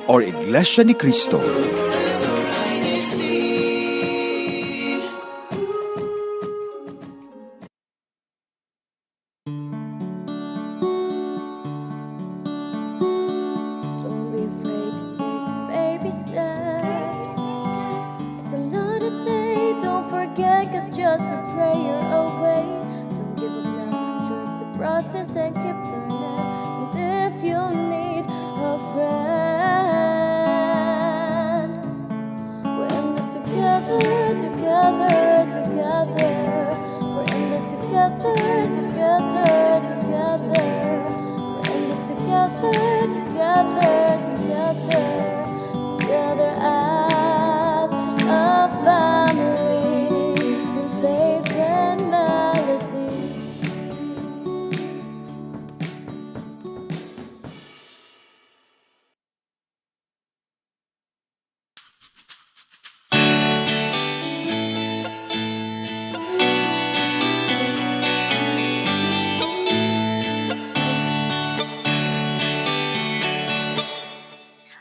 or Iglesia ni Cristo. Don't be afraid to take the baby steps. It's another day, don't forget, 'cause just a prayer away. Don't give up now, trust the process and keep learning. And if you need a friend, we're in this together, together, together. We're in this together, together, together. We're in this together, together, together, together as a family in faith and melody.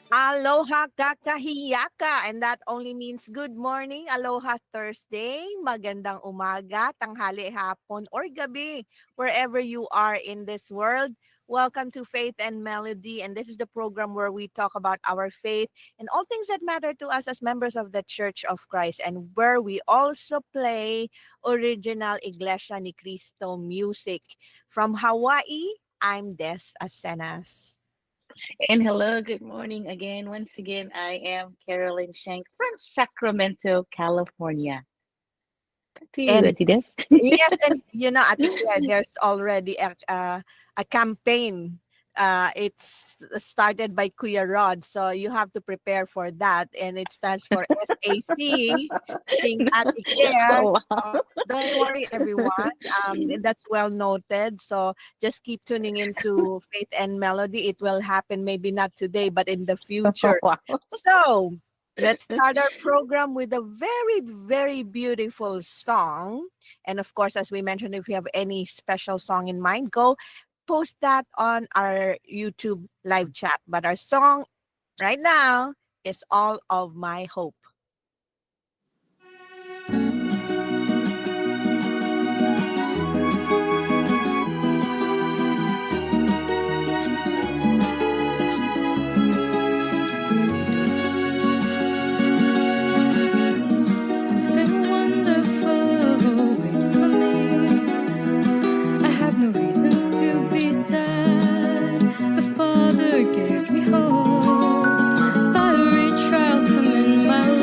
Aloha kakahiyaka, and that only means good morning, aloha Thursday, magandang umaga, tanghali, hapon, or gabi, wherever you are in this world. Welcome to Faith and Melody, and this is the program where we talk about our faith and all things that matter to us as members of the Church of Christ, and where we also play original Iglesia ni Cristo music. From Hawaii, I'm Des Asenas. And hello, good morning again. Once again, I am Carolyn Shank from Sacramento, California. Back to you, And Atides. yes, and I think there's already a campaign. It's started by Kuya Rod, so you have to prepare for that, and it stands for SAC, Sing Ati Cares. Oh, wow. So don't worry, everyone. That's well noted. So just keep tuning into Faith and Melody. It will happen, maybe not today, but in the future. Wow. So let's start our program with a very, very beautiful song. And of course, as we mentioned, if you have any special song in mind, go post that on our YouTube live chat. But our song right now is All of My Hope. Something wonderful waits for me. I have no reasons to be sad. The Father gave me hope. Fiery trials come in my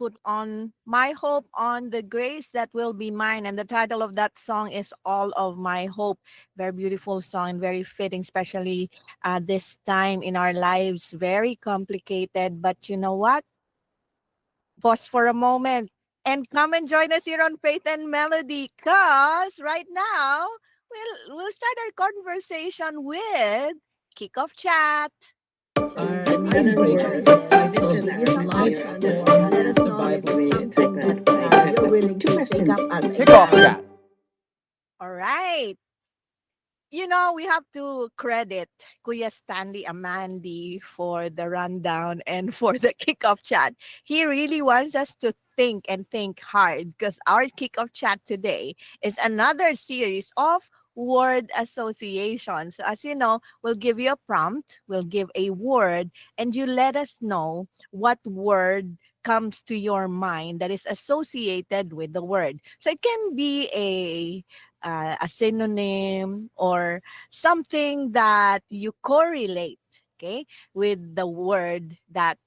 put on my hope on the grace that will be mine. And the title of that song is All of My Hope. Very beautiful song and very fitting, especially this time in our lives. Very complicated. But you know what? Pause for a moment and come and join us here on Faith and Melody. Because right now, we'll start our conversation with Kickoff Chat. Another word this is live transform. Let us know if it's something that you're willing to take up as a Kickoff Chat. All right. You know, we have to credit Kuya Stanley Amandi for the rundown and for the kickoff chat. He really wants us to think and think hard because our kickoff chat today is another series of word associations. So as you know, we'll give you a prompt, we'll give a word, and you let us know what word comes to your mind that is associated with the word. So it can be a synonym or something that you correlate, okay, with the word that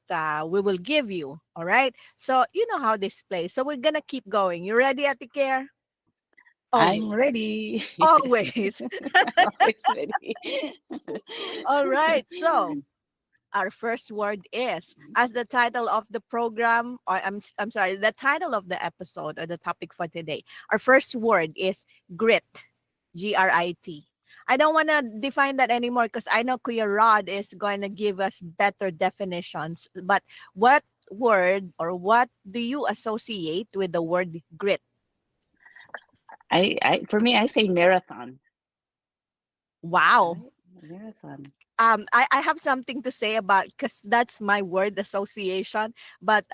we will give you. All right. So you know how this plays. So we're gonna keep going. You ready, Ate Care? I'm Always. ready. Always. Always ready. All right. So our first word is, as the title of the program, or I'm sorry, the title of the episode or the topic for today. Our first word is grit, Grit. I don't want to define that anymore because I know Kuya Rod is going to give us better definitions. But what word or what do you associate with the word grit? For me, I say marathon. Wow. Right? Marathon. I have something to say about because that's my word association, but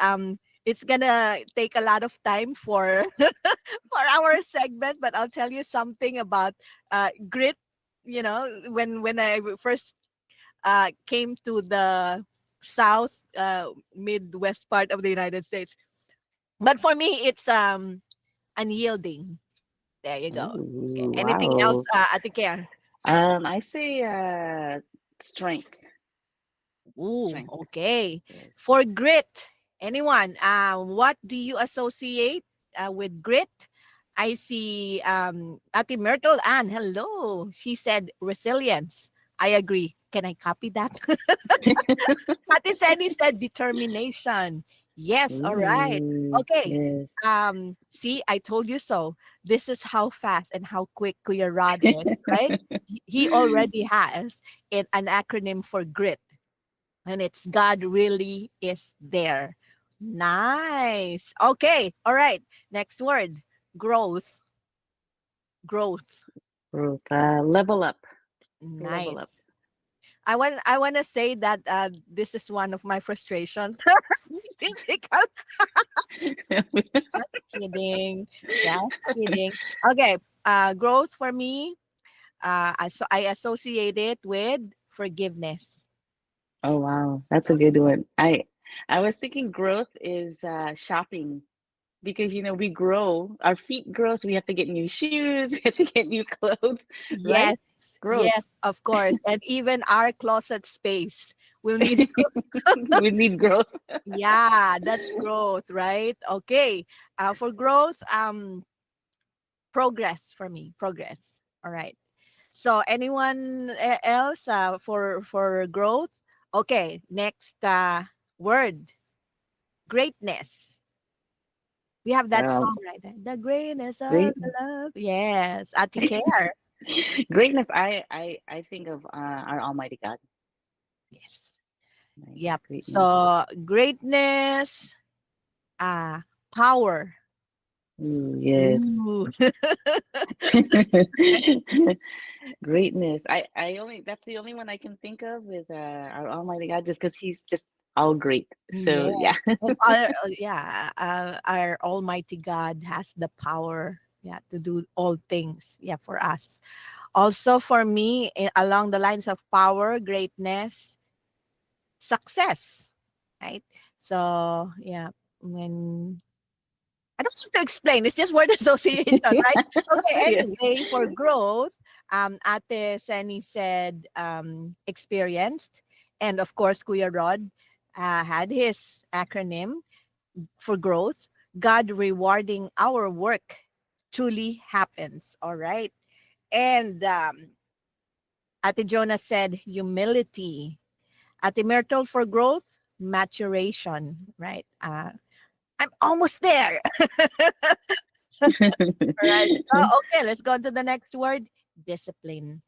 it's gonna take a lot of time for for our segment. But I'll tell you something about grit. You know, when I first came to the south midwest part of the United States, but for me it's unyielding. There you go. Okay. Ooh, Anything else, wow. Ate Care? I say strength. Ooh, Strength. okay. Yes. For grit, anyone, what do you associate with grit? I see Ate Myrtle Ann. Hello. She said resilience. I agree. Can I copy that? Ate Seni said determination. Yes, all right. Ooh, Okay. yes. See, I told you so. This is how fast and how quick Kuya Rod is, right? He already has an acronym for grit, and it's God really is there. Nice. Okay. All right. Next word. Growth. Growth. Growth. Level up. Say level up. Nice. I want to say that this is one of my frustrations. Physical. Just kidding. Just kidding. Okay. Growth for me. I associate it with forgiveness. Oh wow, that's a good one. I was thinking growth is shopping because we grow, our feet grow, so we have to get new shoes, we have to get new clothes, right? Yes. Growth. Yes, of course. And even our closet space will need. We need growth. Yeah, that's growth, right? Okay. For growth, progress for me. Progress. All right. So anyone else for growth? Okay. Next word, greatness. We have that Um, song right there. The greatness of great the love. Yes. Ati care. greatness. I think of our Almighty God. Yes. Right? Yep. Greatness. So greatness, power. Ooh, yes. Ooh. Greatness. I only that's the only one I can think of is our Almighty God, just because He's just all great. So yeah. Yes. And yeah, our Almighty God has the power, yeah, to do all things, yeah, for us. Also, for me, along the lines of power, greatness, success, right? So, yeah, when I don't have to explain, it's just word association, right? Okay, Yes. anyway, for growth, Ate Seni said experienced, and of course, Kuya Rod had his acronym. for growth, God rewarding our work truly happens. All right. And Ate Jonah said humility. Ate Myrtle for growth, maturation. Right. I'm almost there. All right. Okay, let's go on to the next word, discipline.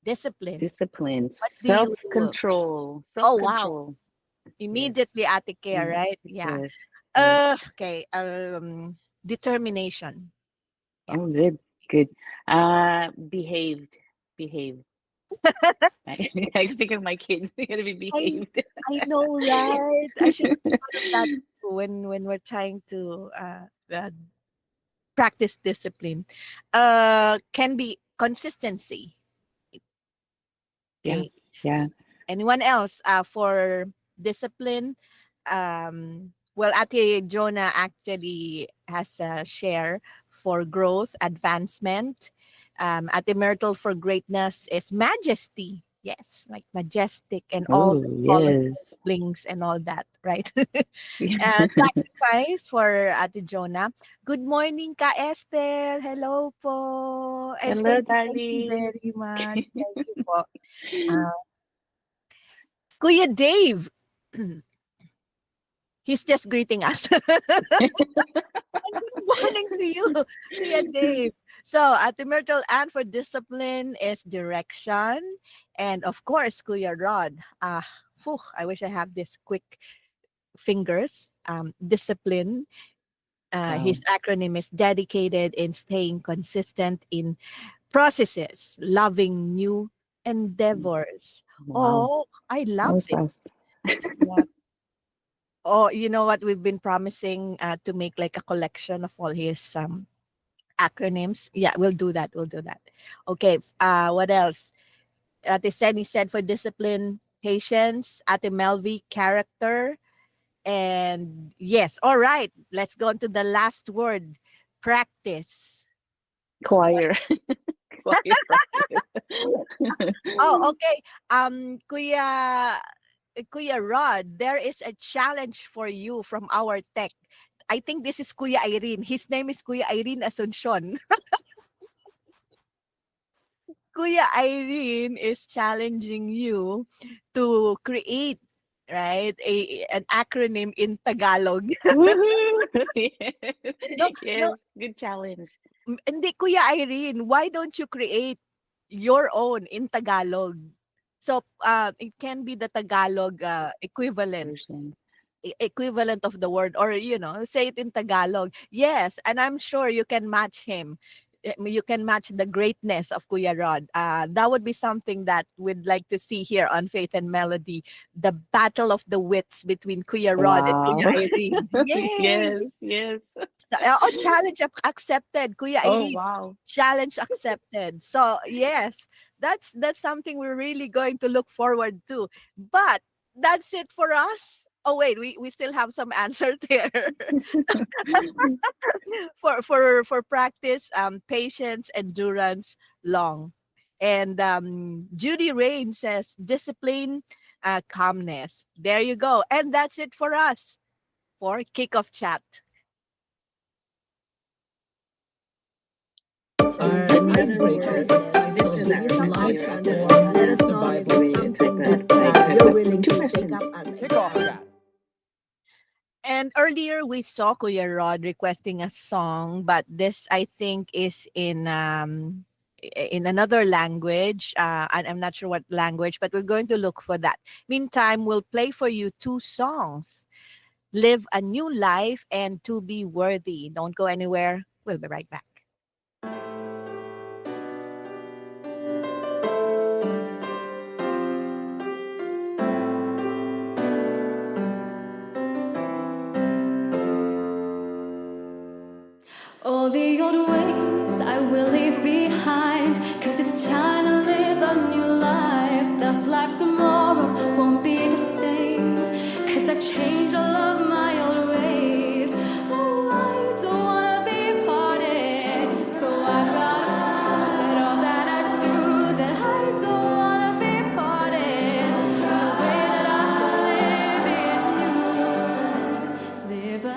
Discipline. Discipline, What do you do? self-control, Oh, wow. self-control. Yes. Immediately Ate Care, Mm. right? Yeah. Yes. Yes. Okay. Determination. Yeah. Oh, good. Good. Behaved. Behaved. I, I think of my kids. They gotta be I behaved. I know, right? I should have thought of that when we're trying to practice discipline. Can be consistency. Yeah. Okay. Yeah. Anyone else for discipline? Well, Ate Jonah actually has a share for growth, advancement. Ate Myrtle for greatness is majesty. Yes, like majestic and all Oh, the smaller yes. blings and all that, right? Yeah. Sacrifice for Ate Jonah. Good morning, Ka Esther. Hello po. And Hello, thank you darling. very much. Thank you po. Uh, Kuya Dave. He's just greeting us. Good morning to you, Kuya Dave. So, Ate Myrtle, and for discipline is direction. And of course, Kuya Rod. I wish I have this quick fingers. Discipline. Wow. His acronym is dedicated in staying consistent in processes, loving new endeavors. Wow. Oh, I That love was this. fast. Yeah. Oh, you know what? We've been promising to make like a collection of all his acronyms. Yeah, we'll do that. We'll do that. Okay. What else? Ate Seni said for discipline, patience. Ate Melvi, character. And yes, all right. Let's go on to the last word, practice. Choir. Choir practice. Oh, okay. Kuya Rod, there is a challenge for you from our tech. I think this is Kuya Irene. His name is Kuya Irene Asuncion. Kuya Irene is challenging you to create, right, an acronym in Tagalog. Woohoo! No, no, Yes, good challenge. hindi, Kuya Irene, why don't you create your own in Tagalog? So, it can be the Tagalog equivalent Version. equivalent of the word, or say it in Tagalog. Yes, and I'm sure you can match him. You can match the greatness of Kuya Rod. That would be something that we'd like to see here on Faith and Melody, the battle of the wits between Kuya Rod and Kuya Wow. Irene. Yay. Yes, yes. Oh, challenge accepted, Kuya Oh, Irene. wow. Challenge accepted. So yes, that's something we're really going to look forward to. But that's it for us. Oh wait, we still have some answer there. For practice, patience, endurance, long. And Judy Rain says discipline, calmness. There you go. And that's it for us for Kickoff Chat. Our icebreakers. This is our live transfer. Let us know if it's something that you're willing to pick up as Kickoff Chat. And earlier we saw Kuya Rod requesting a song, but this I think is in another language. And I'm not sure what language, but we're going to look for that. Meantime, we'll play for you two songs: "Live a New Life" and "To Be Worthy." Don't go anywhere. We'll be right back. All the old ways I will leave behind, 'cause it's time to live a new life. This life tomorrow won't be the same, 'cause I've changed all of my old ways. Oh, I don't wanna be parted, so I've gotta fight all that I do, that I don't wanna be parted. The way that I live is new. Live a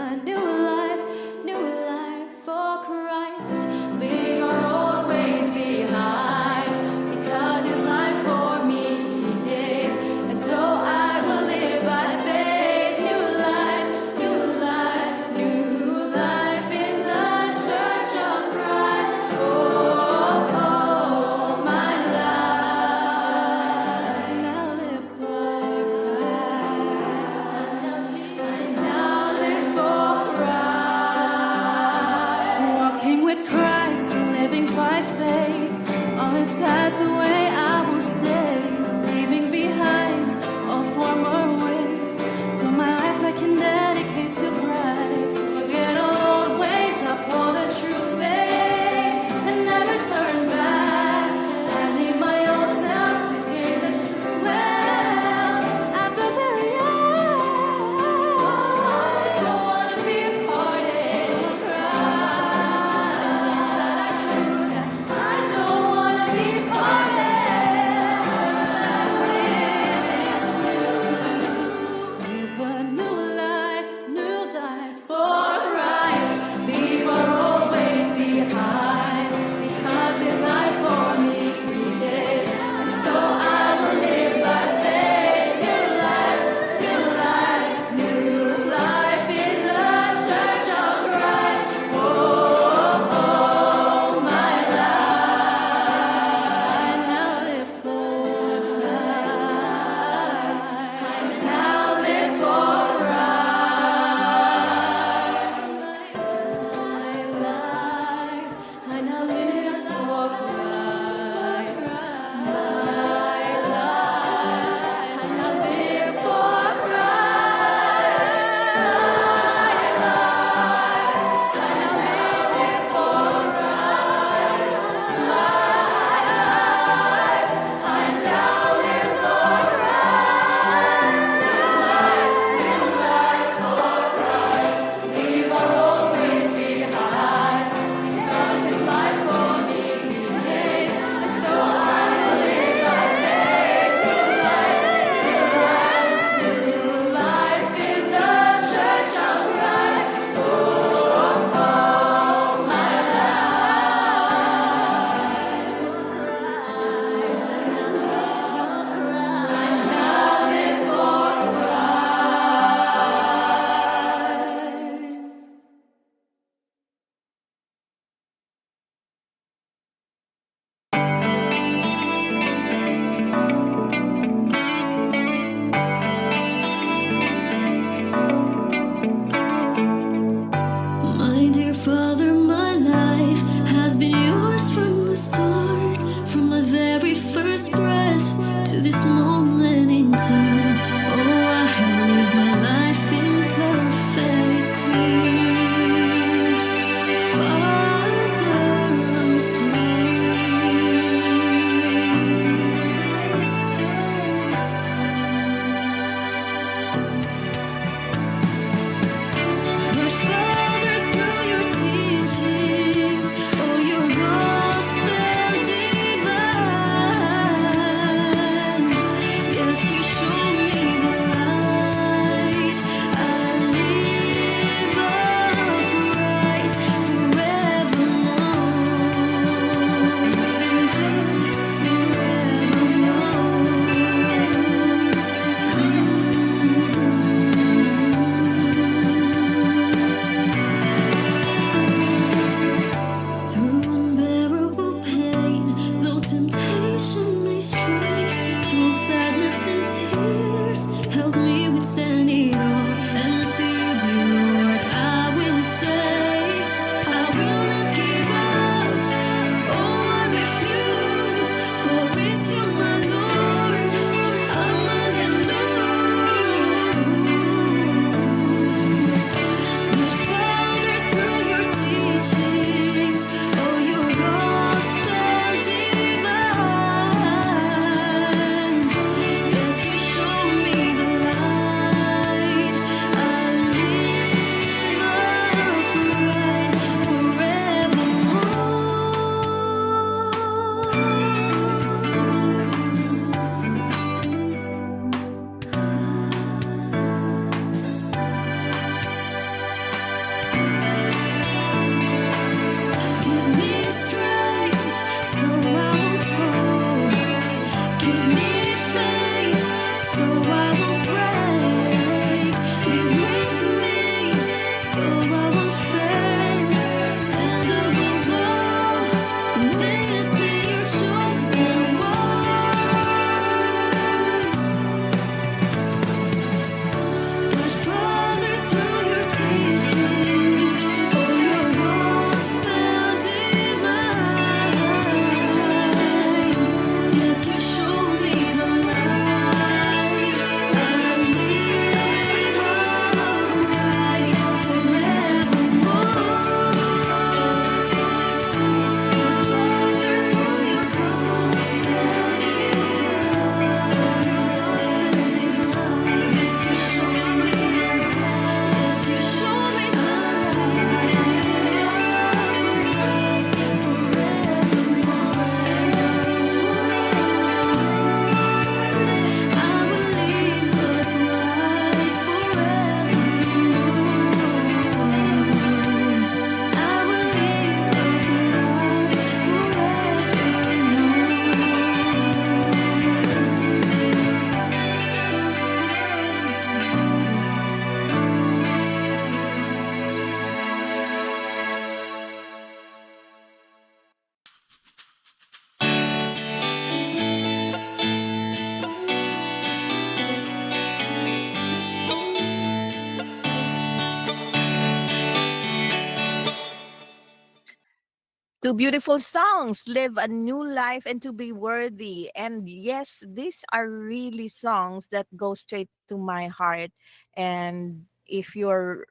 Two beautiful songs, Live a New Life and To Be Worthy. And yes, these are really songs that go straight to my heart. And if you're,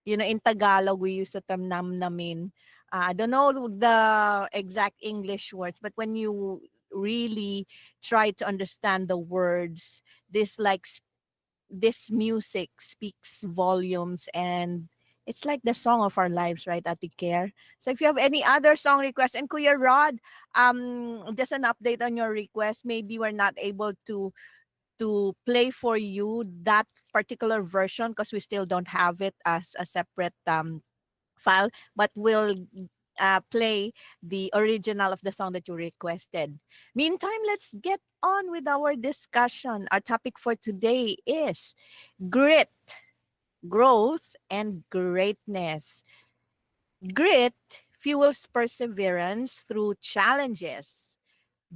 in Tagalog, we use the term namnamin. I don't know the exact English words, but when you really try to understand the words, this music speaks volumes, and it's like the song of our lives, right, Ate Care? So if you have any other song requests, and Kuya Rod, just an update on your request. Maybe we're not able to play for you that particular version because we still don't have it as a separate file, but we'll play the original of the song that you requested. Meantime, let's get on with our discussion. Our topic for today is grit, growth, and greatness. Grit fuels perseverance through challenges.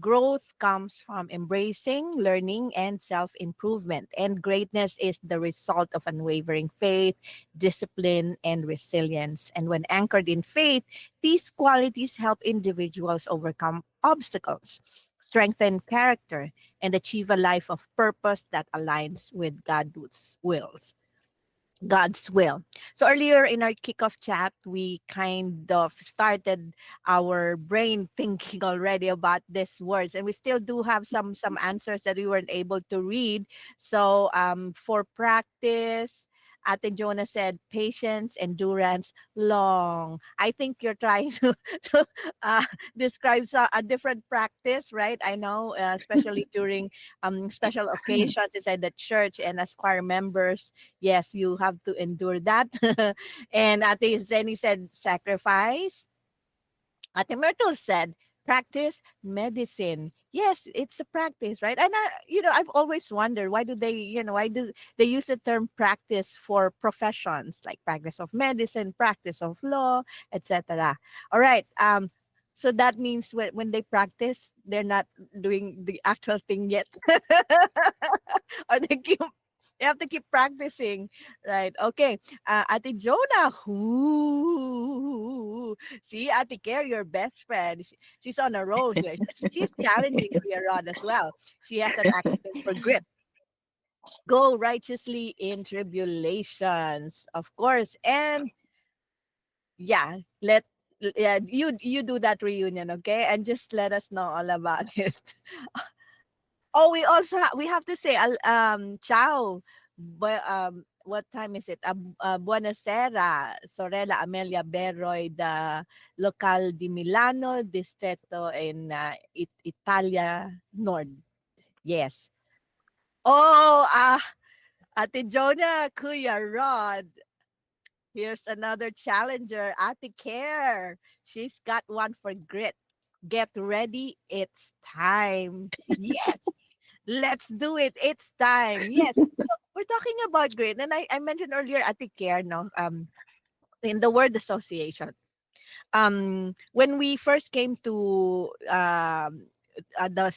Growth comes from embracing, learning, and self improvement. And greatness is the result of unwavering faith, discipline, and resilience. And when anchored in faith, these qualities help individuals overcome obstacles, strengthen character, and achieve a life of purpose that aligns with God's will. So earlier in our kickoff chat, we kind of started our brain thinking already about these words, and we still do have some answers that we weren't able to read. So for practice, Ate Jonah said patience, endurance, long. I think you're trying to uh, describe a different practice, right? I know, especially during special occasions inside the church and as choir members. Yes, you have to endure that. And Ate Zeni said sacrifice. Ate Myrtle said practice medicine. Yes, it's a practice, right? And I've always wondered why do they use the term practice for professions like practice of medicine, practice of law, etc. All right. So that means when they practice, they're not doing the actual thing yet. Or they have to keep practicing, right? Okay. Ate Jonah, who see Ate Care, your best friend. She's on a roll here. She's challenging Kuya Rod as well. She has an acronym for grit. Go righteously in tribulations, of course. And yeah, you do that reunion, okay? And just let us know all about it. Oh, we also we have to say ciao. But what time is it? Buonasera, Sorella Amelia Beroy, the local di Milano, distretto in Italia Nord. Yes. Oh, Ate Jonah, Kuya Rod. Here's another challenger, Ate Care. She's got one for grit. Get ready, it's time. Yes, let's do it. It's time. Yes. So we're talking about grit. And I mentioned earlier Ate Care, no? In the word association. When we first came to the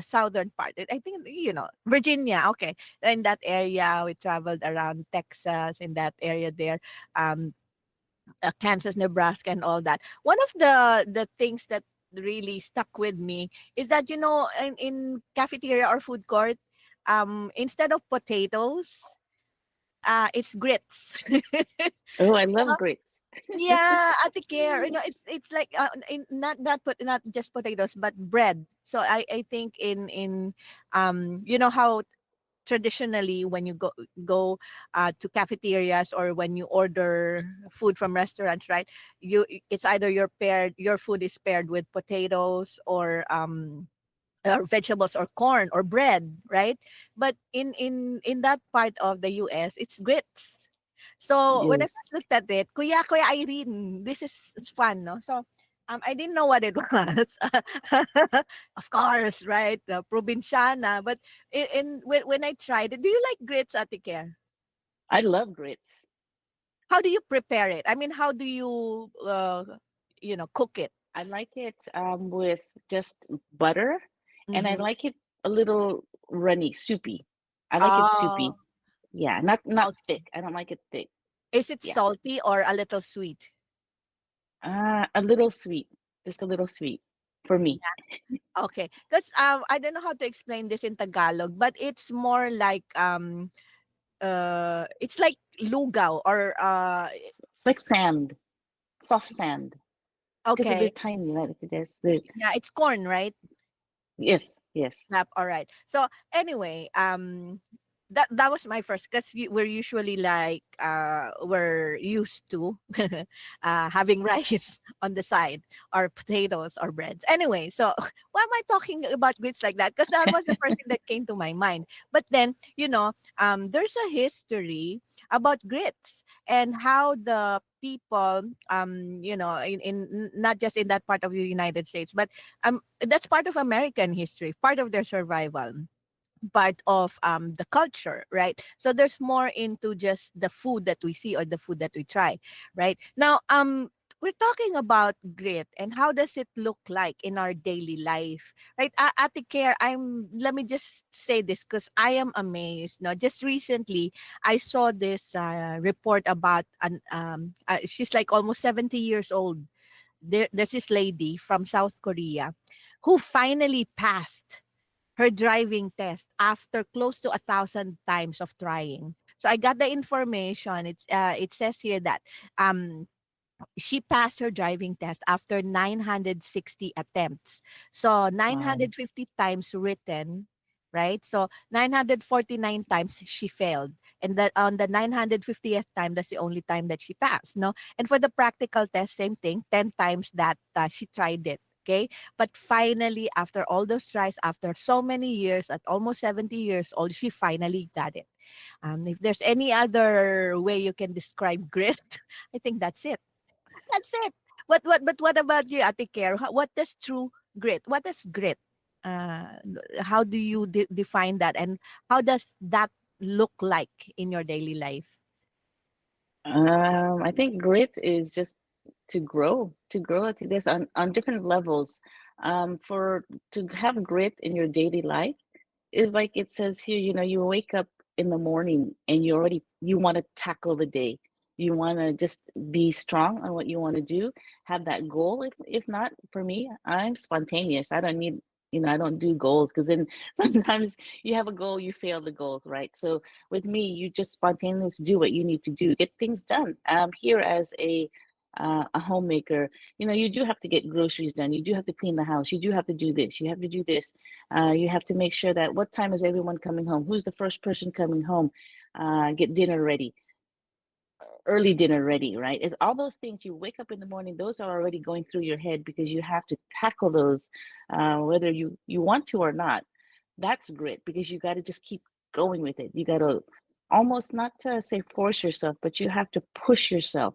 southern part, I think Virginia. Okay, in that area, we traveled around Texas, in that area there, um, Kansas, Nebraska, and all that. One of the things that really stuck with me is that in cafeteria or food court, instead of potatoes, it's grits. Oh, I love grits. Yeah, Ate Care. It's like not just potatoes, but bread. So I think in how traditionally when you go to cafeterias or when you order food from restaurants, right? It's either your food is paired with potatoes or vegetables or corn or bread, right? But in that part of the US, it's grits. So when I Yes. first looked at it, Kuya Irene, this is fun, no? So I didn't know what it was. Of course, right? Provinciana. But when I tried it, do you like grits, Ate Care? I love grits. How do you prepare it? I mean, how do you cook it? I like it with just butter, and I Mm-hmm. like it a little runny, soupy. I like it soupy. Oh, Yeah, not okay. thick. I don't like it thick. Is it Yeah. salty or a little sweet? A little sweet, just a little sweet for me. Okay, because I don't know how to explain this in Tagalog, but it's more like it's like lugaw or It's like sand, soft sand, because they're okay, tiny, right? It is. They're, yeah, it's corn, right? yes, yes. Yep. All right. So anyway, that was my first because we're usually like we're used to having rice on the side or potatoes or breads. Anyway, so why am I talking about grits like that? Because that was the first thing that came to my mind. But then there's a history about grits and how the people not just in that part of the United States, but that's part of American history, part of their survival, part of the culture, right? So there's more into just the food that we see or the food that we try, right? Now, we're talking about grit and how does it look like in our daily life, right? Ate Care, let me just say this because I am amazed. No, just recently I saw this report about she's like almost 70 years old. There's this lady from South Korea who finally passed her driving test after close to 1,000 times of trying. So I got the information. It says here that um she passed her driving test after 960 attempts. So Wow. 950 times written, right? So 949 times she failed. And that on the 950th time, that's the only time that she passed, no? And for the practical test, same thing, 10 times that she tried it. Okay. But finally, after all those tries, after so many years, at almost 70 years old, she finally got it. If there's any other way you can describe grit, I think that's it. That's it. But what about you, Ate Care? What does true grit? What is grit? How do you define that, and how does that look like in your daily life? I think grit is just to grow at this on different levels. For to have grit in your daily life is like it says here, you wake up in the morning and you want to tackle the day. You want to just be strong on what you want to do, have that goal. If not, for me, I'm spontaneous. I don't need, I don't do goals because then sometimes you have a goal, you fail the goals, right? So with me, you just spontaneously do what you need to do, get things done. Here as a homemaker, you do have to get groceries done. You do have to clean the house. You do have to do this. You have to do this. You have to make sure that what time is everyone coming home? Who's the first person coming home? Get dinner ready, early dinner ready, right? It's all those things you wake up in the morning, those are already going through your head because you have to tackle those, whether you want to or not. That's grit because you got to just keep going with it. You got to almost not to say force yourself, but you have to push yourself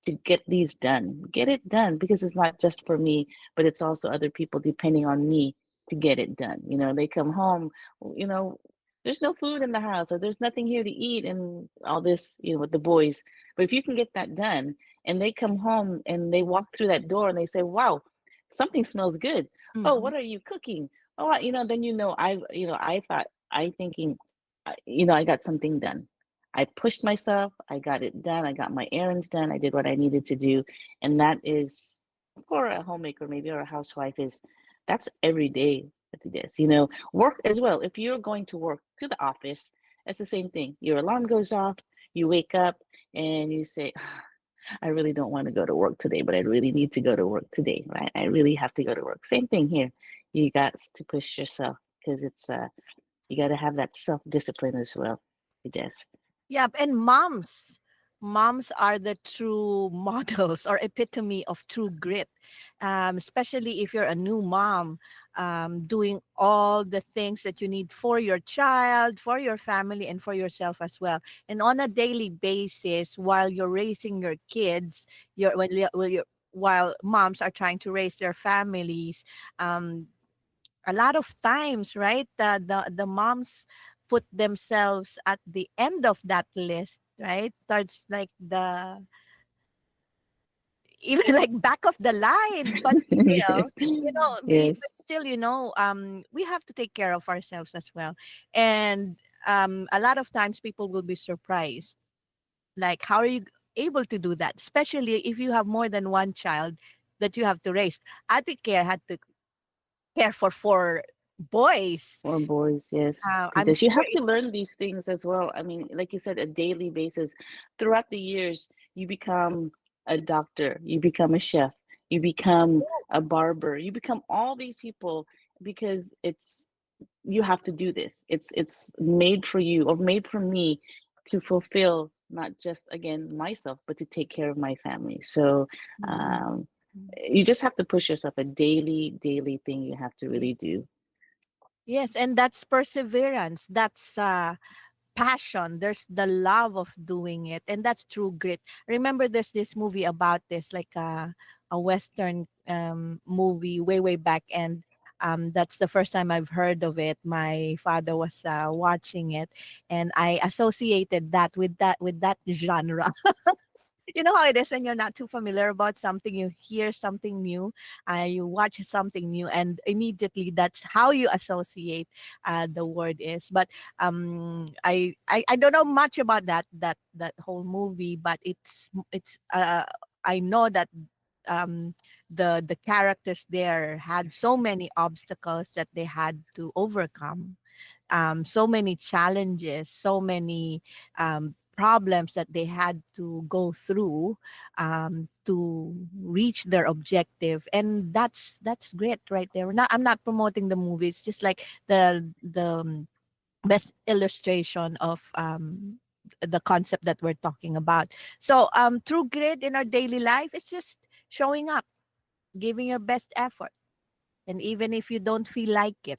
to get these done. Get it done because it's not just for me, but it's also other people depending on me to get it done. They come home, you know, there's no food in the house or there's nothing here to eat and all this, with the boys. But if you can get that done and they come home and they walk through that door and they say, wow, something smells good. Oh, Mm-hmm. what are you cooking? Oh, then I thought, I thinking, I got something done. I pushed myself, I got it done, I got my errands done, I did what I needed to do. And that is for a homemaker, maybe, or a housewife, that's every day that it is. Work as well. If you're going to work to the office, it's the same thing. Your alarm goes off, you wake up and you say, I really don't want to go to work today, but I really need to go to work today, right? I really have to go to work. Same thing here. You got to push yourself because you got to have that self-discipline as well. It does. Yeah, and moms are the true models or epitome of true grit, especially if you're a new mom, doing all the things that you need for your child, for your family, and for yourself as well. And on a daily basis, while you're raising your kids, while moms are trying to raise their families, um, a lot of times, right? The moms put themselves at the end of that list, right? Towards like the even like back of the line, but still, Yes. Yes. but still, we have to take care of ourselves as well. And a lot of times people will be surprised, like how are you able to do that, especially if you have more than one child that you have to raise. Ate Care had to care for 4 boys. Or boys, yes. I'm Because you sure have to learn these things as well. I mean, like you said, a daily basis. Throughout the years, you become a doctor, you become a chef, you become a barber, you become all these people because it's you have to do this. It's made for you or made for me to fulfill not just again myself, but to take care of my family. So mm, um, mm, you just have to push yourself a daily thing you have to yeah. really do. Yes, and that's perseverance. That's passion. There's the love of doing it, and that's true grit. Remember, there's this movie about this, like a Western movie way back, and that's the first time I've heard of it. My father was watching it, and I associated that with that genre. You know how it is when you're not too familiar about something, you hear something new, you watch something new, and immediately that's how you associate the word is. But I don't know much about that whole movie, but it's I know that um the characters there had so many obstacles that they had to overcome, so many challenges, so many problems that they had to go through to reach their objective, and that's great right there. I'm not promoting the movie. It's just like the best illustration of the concept that we're talking about. So true grit in our daily life is just showing up, giving your best effort, and even if you don't feel like it,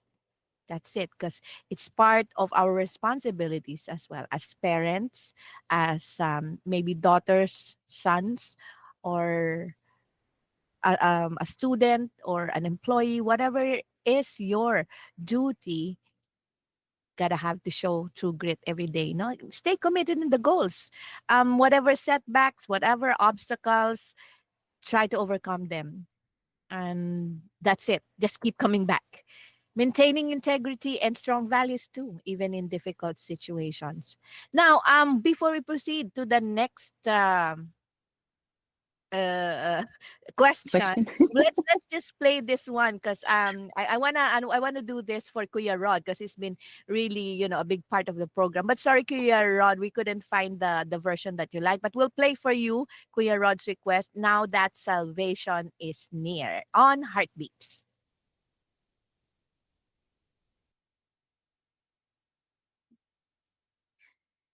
that's it, because it's part of our responsibilities as well as parents, as maybe daughters, sons, or a student or an employee, whatever is your duty, gotta have to show true grit every day. No, stay committed in the goals. Whatever setbacks, whatever obstacles, try to overcome them, and that's it. Just keep coming back. Maintaining integrity and strong values too, even in difficult situations. Now, before we proceed to the next uh, question, Question. let's just play this one because I wanna do this for Kuya Rod because it's been really a big part of the program. But sorry, Kuya Rod, we couldn't find the version that you like, but we'll play for you Kuya Rod's request. Now that salvation is near on Heartbeats.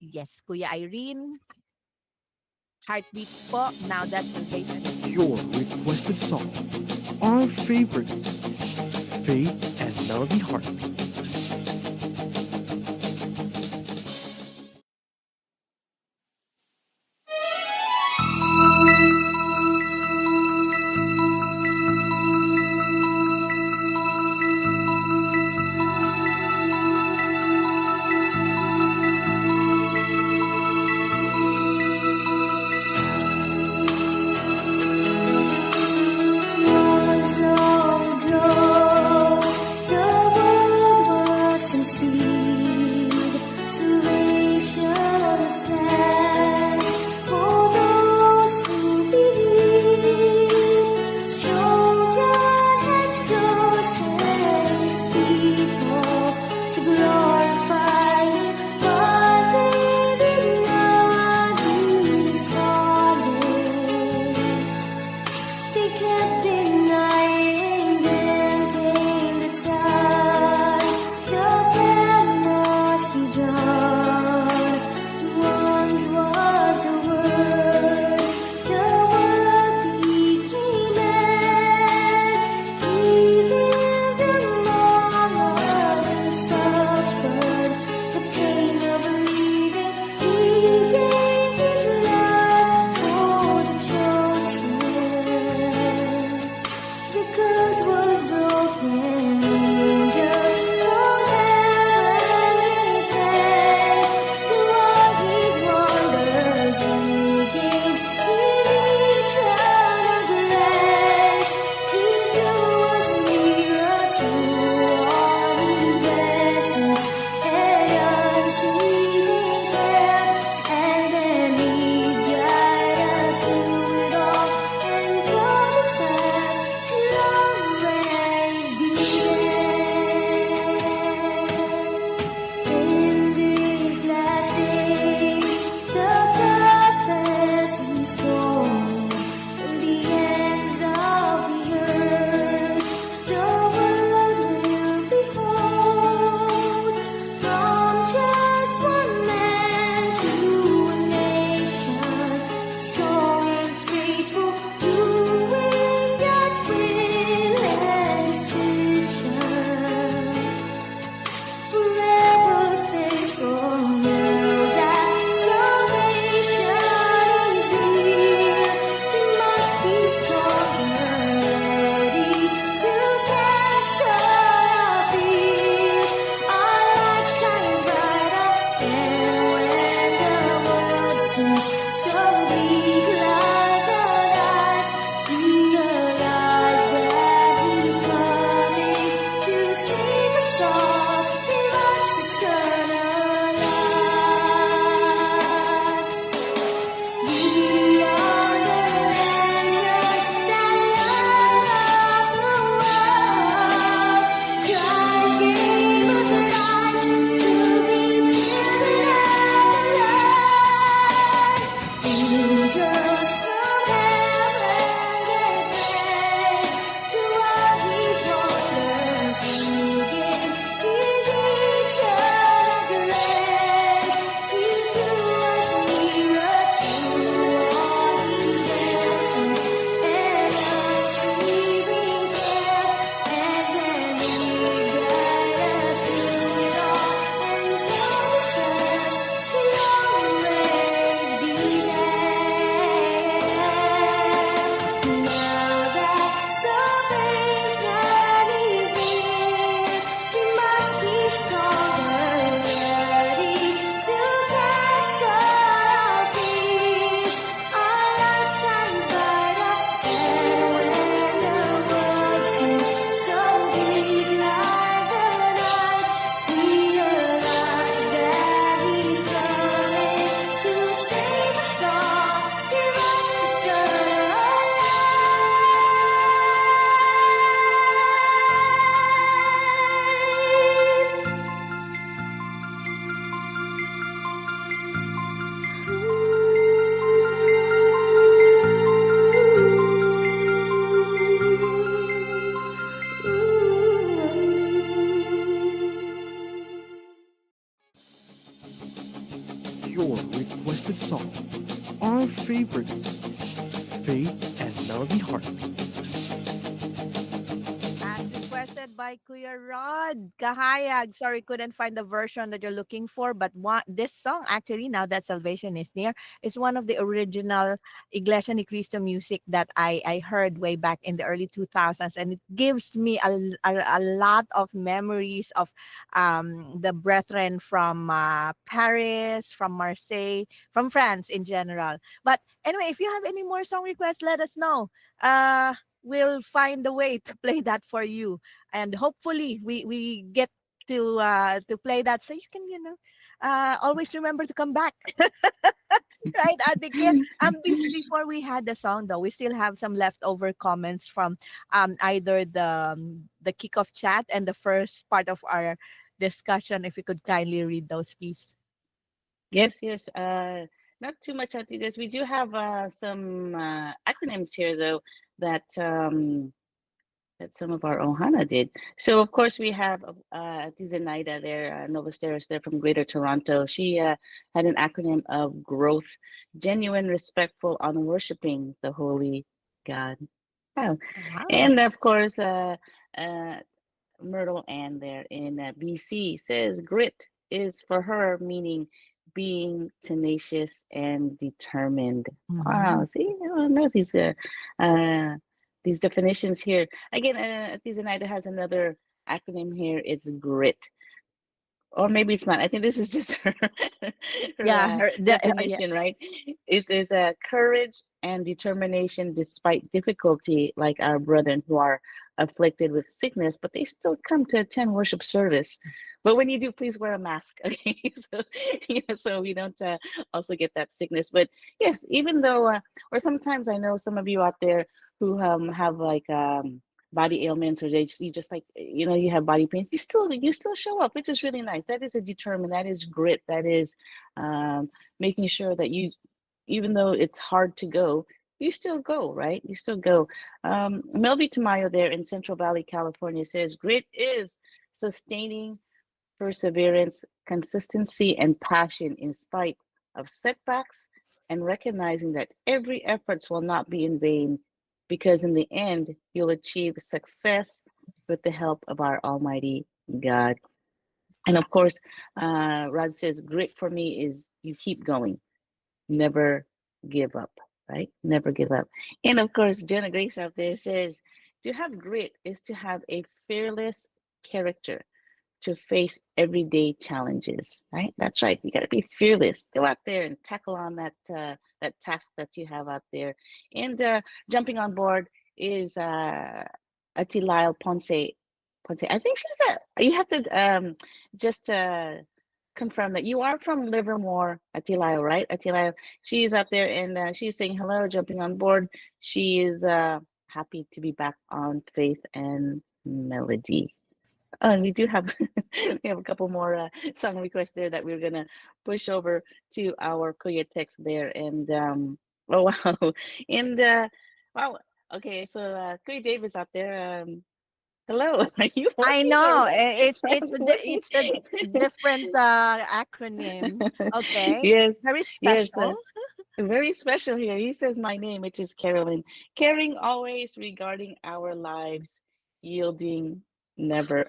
Yes, Kuya Irene, Heartbeats po. Now that salvation is near. Your requested song. Our favorites. Faith and Melody Heartbeats. Once long ago, the world was conceived. Salvation is planned for those who believe. So God had chosen His people to glorify Him, but they did not heed His calling. They kept denying, then came the time the plan must be done. Once was the Word became man. He lived among your requested song. Our favorites, Faith and Melody Heartbeats. As requested by Kuya Rod Kahayag. Sorry, couldn't find the version that you're looking for, but this song actually, Now That Salvation Is Near, is one of the original Iglesia Ni Cristo music that I heard way back in the early 2000s, and it gives me a lot of memories of the brethren from Paris, from Marseille, from France in general. But anyway, if you have any more song requests, let us know. We'll find a way to play that for you, and hopefully we get to play that, so you can always remember to come back. Right, Ate Kim? Before we had the song, though, we still have some leftover comments from either the kickoff chat and the first part of our discussion. If you could kindly read those, please. Yes, yes. Not too much, Atides. We do have some acronyms here, though, that that some of our Ohana did. So, of course, we have Tizenaida there, Novosteros there from Greater Toronto. She had an acronym of growth, genuine, respectful on worshiping the Holy God. Oh, Wow. and of course, Myrtle Ann there in BC says grit is for her, meaning being tenacious and determined. Wow, see, everyone knows these definitions here. Again, Tizenaida has another acronym here. It's grit, or maybe it's not. I think this is just her, Yeah, yeah. definition, right? It is a courage and determination despite difficulty, like our brethren who are afflicted with sickness, but they still come to attend worship service. But when you do, please wear a mask, okay? So, so we don't also get that sickness. But yes, even though, or sometimes I know some of you out there who have like body ailments, or you just like, you have body pains, you still show up, which is really nice. That is a determined, that is grit, that is making sure that you, even though it's hard to go, you still go, right? You still go. Melvi Tamayo there in Central Valley, California says grit is sustaining perseverance, consistency, and passion in spite of setbacks, and recognizing that every efforts will not be in vain, because in the end, you'll achieve success with the help of our Almighty God. And of course, Rod says, grit for me is you keep going, never give up, right? Never give up. And of course, Jenna Grace out there says, to have grit is to have a fearless character to face everyday challenges, right? That's right. You got to be fearless. Go out there and tackle on that task that you have out there. And jumping on board is Atilile Ponce. Ponce. I think she's you have to just confirm that you are from Livermore, Atilile, right? Atilile. She's out there and she's saying hello, jumping on board. She is happy to be back on Faith and Melody. Oh, and we do have we have a couple more song requests there that we're gonna push over to our Kuya text there. And oh wow, and wow, okay, so Kuya Davis out there. Hello, are you I working or know, what? it's I'm working. it's a different acronym. Okay, Yes, very yes, special. very special here. He says my name, which is Carolyn. Caring always regarding our lives, yielding never.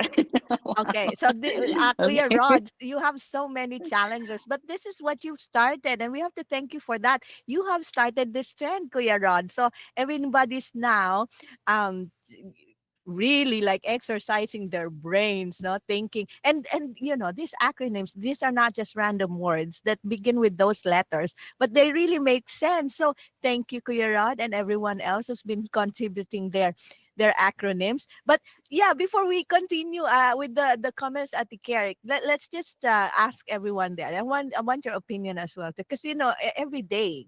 Okay, so Kuya Okay. Rod, you have so many challenges, but this is what you've started, and we have to thank you for that. You have started this trend, Kuya Rod. So everybody's now um really like exercising their brains, not thinking. And these acronyms, these are not just random words that begin with those letters, but they really make sense. So thank you, Kuya Rod, and everyone else who's been contributing their acronyms. But yeah, before we continue with the comments at the Carrick, let's just ask everyone there. I want your opinion as well, because every day,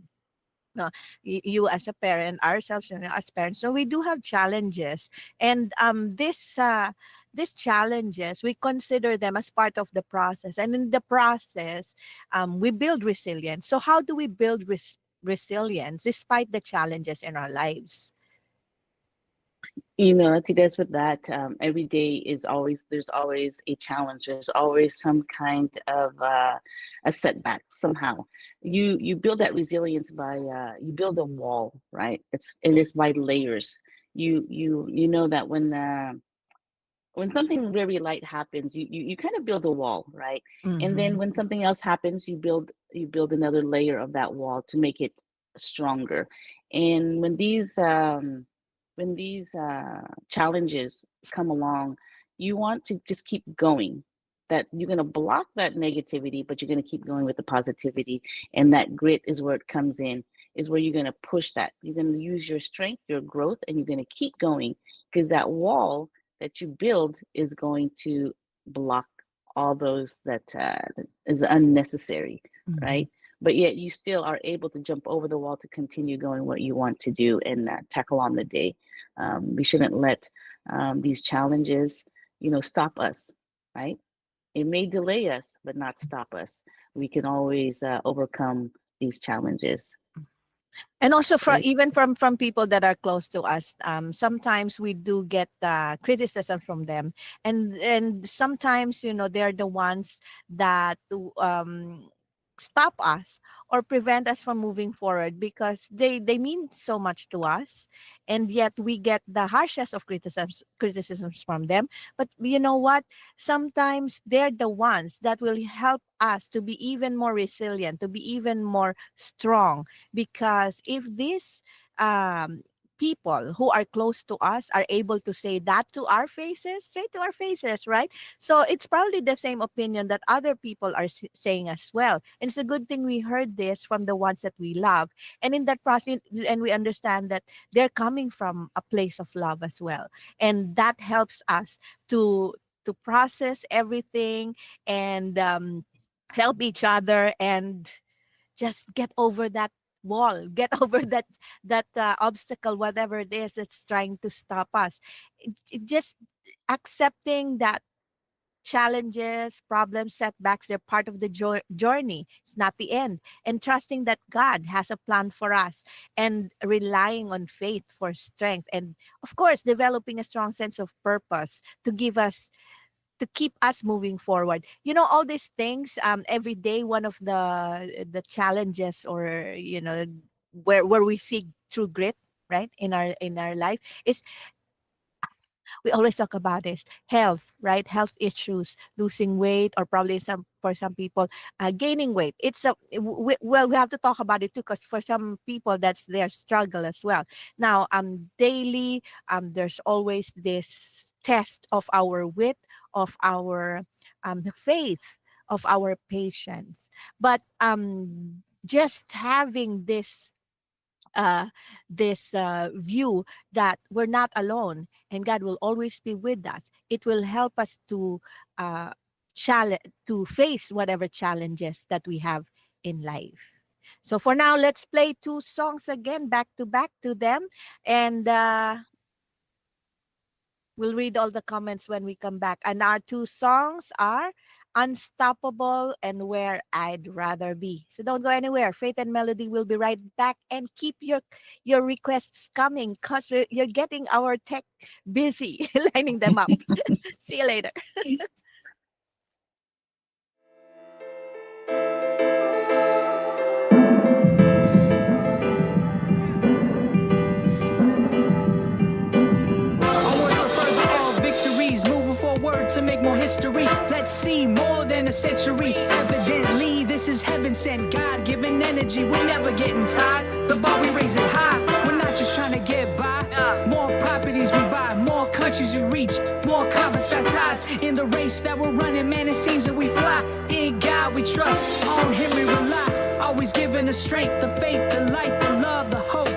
no, you as a parent, ourselves, as parents, so we do have challenges, and these challenges, we consider them as part of the process, and in the process, we build resilience. So how do we build resilience despite the challenges in our lives? Tides, with that, every day is always, there's always a challenge. There's always some kind of a setback somehow. You build that resilience by you build a wall, right? It's by layers. You know that when something very light happens, you kind of build a wall, right? And then when something else happens, you build another layer of that wall to make it stronger. And when these challenges come along, you want to just keep going. That you're going to block that negativity, but you're going to keep going with the positivity. And that grit is where it comes in, is where you're going to push that. You're going to use your strength, your growth, and you're going to keep going, because that wall that you build is going to block all those that is unnecessary, right? But yet you still are able to jump over the wall to continue going what you want to do and tackle on the day. We shouldn't let these challenges, stop us, right? It may delay us, but not stop us. We can always overcome these challenges. And also Right. even from people that are close to us, sometimes we do get criticism from them, and sometimes they're the ones that stop us or prevent us from moving forward, because they mean so much to us, and yet we get the harshest of criticisms from them. But you know what, sometimes they're the ones that will help us to be even more resilient, to be even more strong, because if these people who are close to us are able to say that to our faces, straight to our faces, right? So it's probably the same opinion that other people are saying as well. And it's a good thing we heard this from the ones that we love. And in that process, and we understand that they're coming from a place of love as well. And that helps us to process everything and help each other and just get over that wall, get over that obstacle, whatever it is that's trying to stop us. Just accepting that challenges, problems, setbacks, they're part of the journey. It's not the end. And trusting that God has a plan for us, and relying on faith for strength. And of course, developing a strong sense of purpose to keep us moving forward. All these things, every day, one of the challenges, or where we see true grit, right, in our life, is we always talk about this health, right? Health issues, losing weight, or probably for some people, gaining weight. We have to talk about it too, because for some people that's their struggle as well. Now, daily, there's always this test of our wit, of our faith, of our patience. But just having this view that we're not alone and God will always be with us, it will help us to face whatever challenges that we have in life. So for now, let's play two songs again, back to back to them, and we'll read all the comments when we come back. And our two songs are Unstoppable and Where I'd Rather Be. So don't go anywhere. Faith and Melody will be right back, and keep your requests coming, because you're getting our tech busy lining them up. See you later. To make more history, let's see more than a century. Evidently, this is heaven sent, God given energy. We're never getting tired. The bar we raise it high. We're not just trying to get by. More properties we buy, more countries we reach, more conference baptized in the race that we're running. Man, it seems that we fly. In God we trust, on Him we rely. Always giving us strength, the faith, the light, the love, the hope,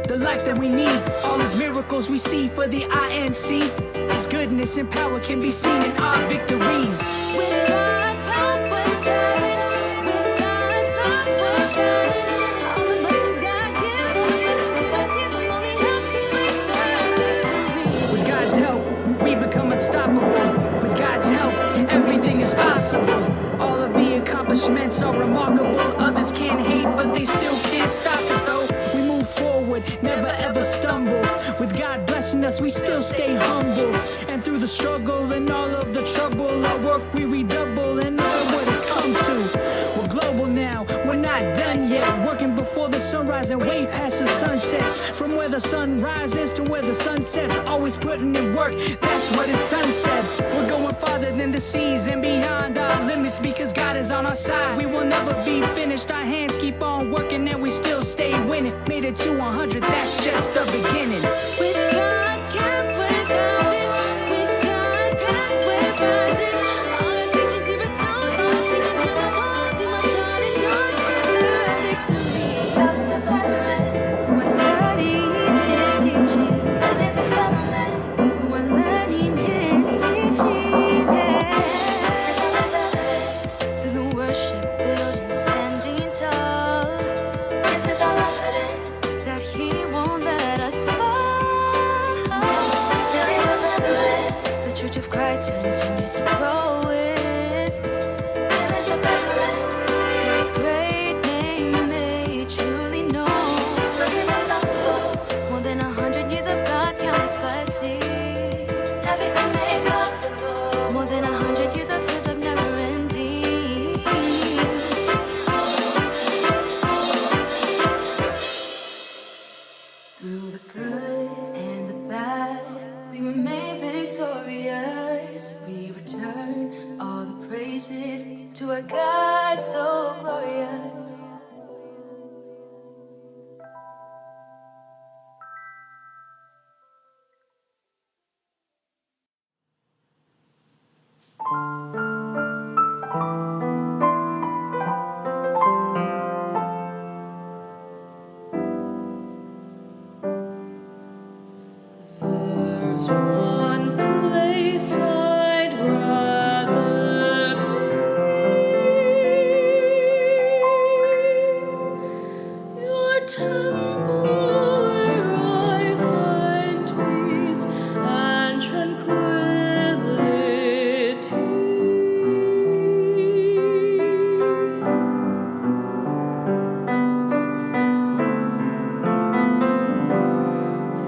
the life that we need. All His miracles we see for the INC. His goodness and power can be seen in our victories. With God's help, we're striving. With God's love, we're shining. All the blessings God gives, all the blessings He receives will only help to wait for our victory. With God's help, we become unstoppable. With God's help, everything is possible. All of the accomplishments are remarkable. Others can't hate, but they still can't stop it though. We move forward, never ever stumble. With God blessing us, we still stay humble. And through the struggle and all of the trouble, our work we redouble, and look at what it's come to. We're global now, we're not done yet. Working before the sunrise and way past the sunset. From where the sun rises to where the sun sets, always putting in work, that's what his son said. We're going farther than the seas and beyond our limits, because God is on our side. We will never be finished, our hands keep on working and we still stay winning. Made it to 100, that's just the beginning. With God's halfway driving, with God's halfway rising, all His teachings He bestows, all His teachings will oppose. We march on in Lord for the victory. Thousands of brethren who are studying His teachings, millions of fellow men who are learning His teachings. Yeah, it's evident through the worship building standing tall. This is all evidence that He won't let us fall. Millions of brethren, the Church of Christ continues to grow with millions of brethren. God's great name made truly known. His work is unstoppable. More than 100 years of God's countless blessings. Everything made possible. More than 100 years of His love never ending. Through the good and the bad, we remain victorious. We return all the praises to a God so glorious. There's one place I'd rather be, your temple where I find peace and tranquility.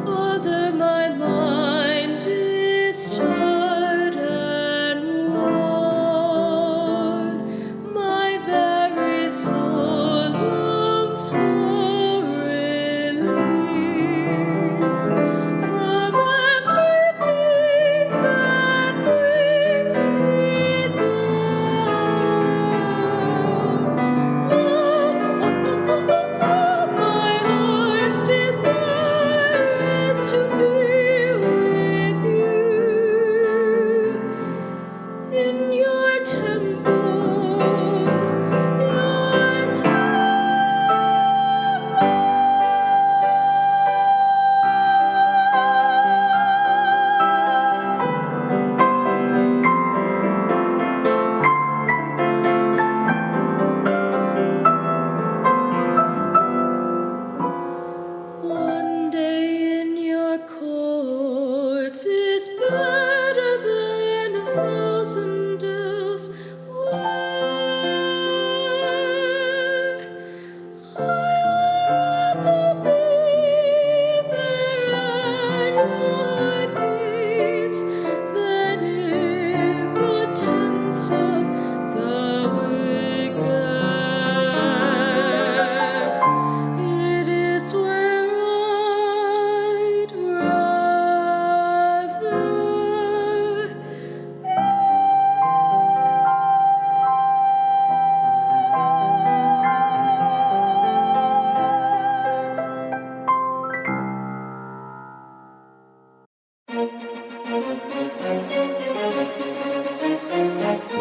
Father, my mind is tired and worn. My very soul longs for relief from everything that brings me down. My heart's desire is to be with you in your temple, your One day in your courts is better than 1,000 elsewhere. I would rather be there at your gates than in the tents of the wicked. It is where I'd rather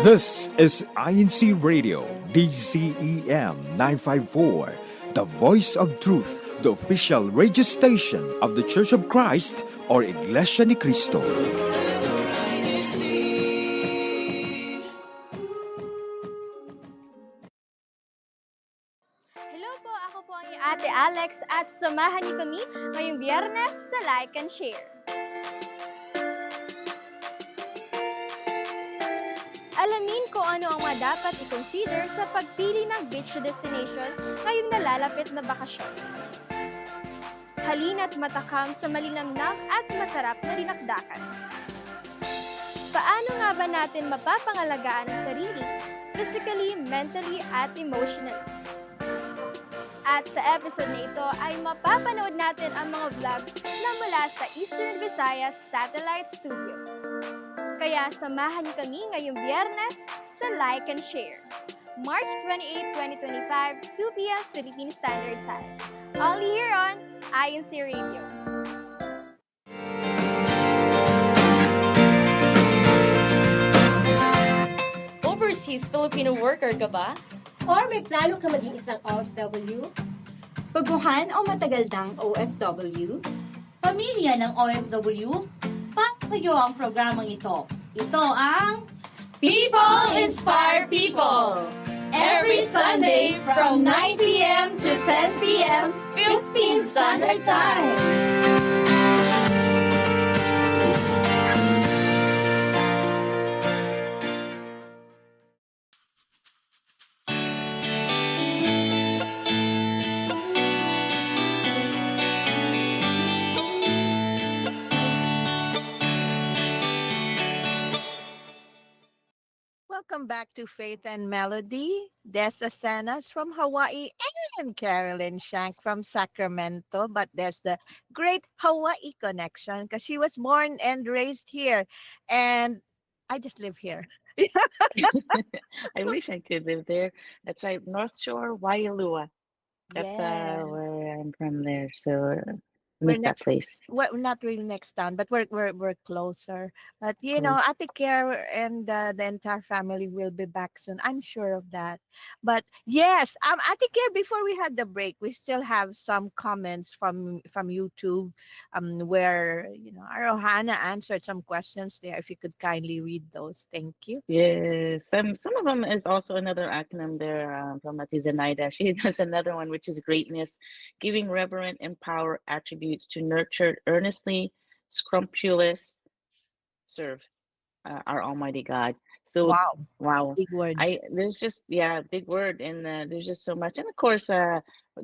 This is INCRadio, DCEM 954, the voice of truth, the official radio station of the Church of Christ or Iglesia ni Cristo. Hello po, ako po ang Ate Alex at samahan niyo kami ngayong Biyernes sa Like and Share. Alamin kung ano ang mga dapat i-consider sa pagpili ng beach destination ngayong nalalapit na bakasyon. halina't matakam sa malinamnam at masarap na dinakdakan. Paano nga ba natin mapapangalagaan ang sarili, physically, mentally, at emotionally? At sa episode na ito ay mapapanood natin ang mga vlogs na mula sa Eastern Visayas Satellite Studio. Kaya samahan niyo kami ngayong Biyernes sa Like and Share. March 28, 2025, 2 p.m. Philippine Standard Time. Only here on INCRadio. Overseas Filipino worker ka ba? Or may plano ka maging isang OFW? Baguhan o matagal ng OFW? Pamilya ng OFW? Para sa iyo ang programang ito. Ito ang People Inspire People! Every Sunday from 9 p.m. to 10 p.m. Philippine Standard Time. Welcome back to Faith and Melody. Des Asenas from Hawaii and Carolyn Shank from Sacramento. But there's the great Hawaii connection because she was born and raised here. And I just live here. I wish I could live there. That's right, North Shore, Waialua. That's Yes. where I'm from there. So We're miss that next. place. Well, not really next town, but we're closer. But you know, Close. Ate Care and the entire family will be back soon. I'm sure of that. But yes, Ate Care. Before we had the break, we still have some comments from YouTube, where you know our Ohana answered some questions there. If you could kindly read those, thank you. Yes, some of them is also another acronym there from Ati Zenaida. She has another one, which is greatness, giving reverent and power attributes to nurture earnestly, scrumptious, serve our Almighty God. So Wow, wow, big word. there's just big word, and there's just so much. And of course,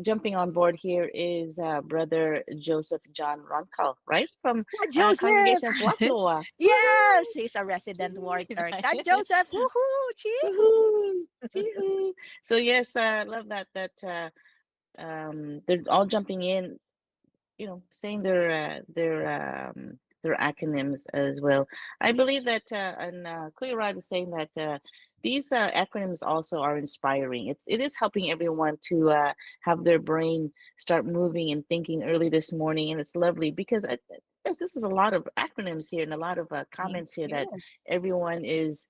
jumping on board here is Brother Joseph John Roncal, right from Joseph. Congregation of Wakloa. Yes, he's a resident worker. Right. Ka Joseph, woohoo, chief. Woohoo! Chee-hoo. So yes, I love that they're all jumping in, saying their acronyms as well. I believe that and Kuya Rod is saying that these acronyms also are inspiring. It is helping everyone to have their brain start moving and thinking early this morning, and it's lovely because yes, this is a lot of acronyms here and a lot of Thank comments here that you. everyone is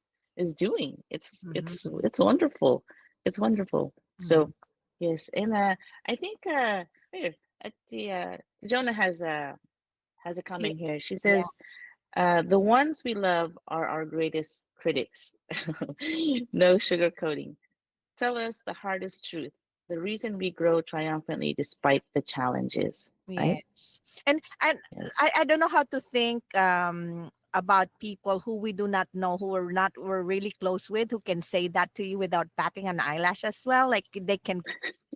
doing. It's Mhm, it's wonderful. It's wonderful. mhm. So yes, and I think here at the Jonah has a She, comment here. She yeah, says, "The ones we love are our greatest critics. No sugarcoating. Tell us the hardest truth. The reason we grow triumphantly despite the challenges." Right? yes. And Yes. I don't know how to think about people who we do not know, who we're really close with, who can say that to you without batting an eyelash as well. Like they can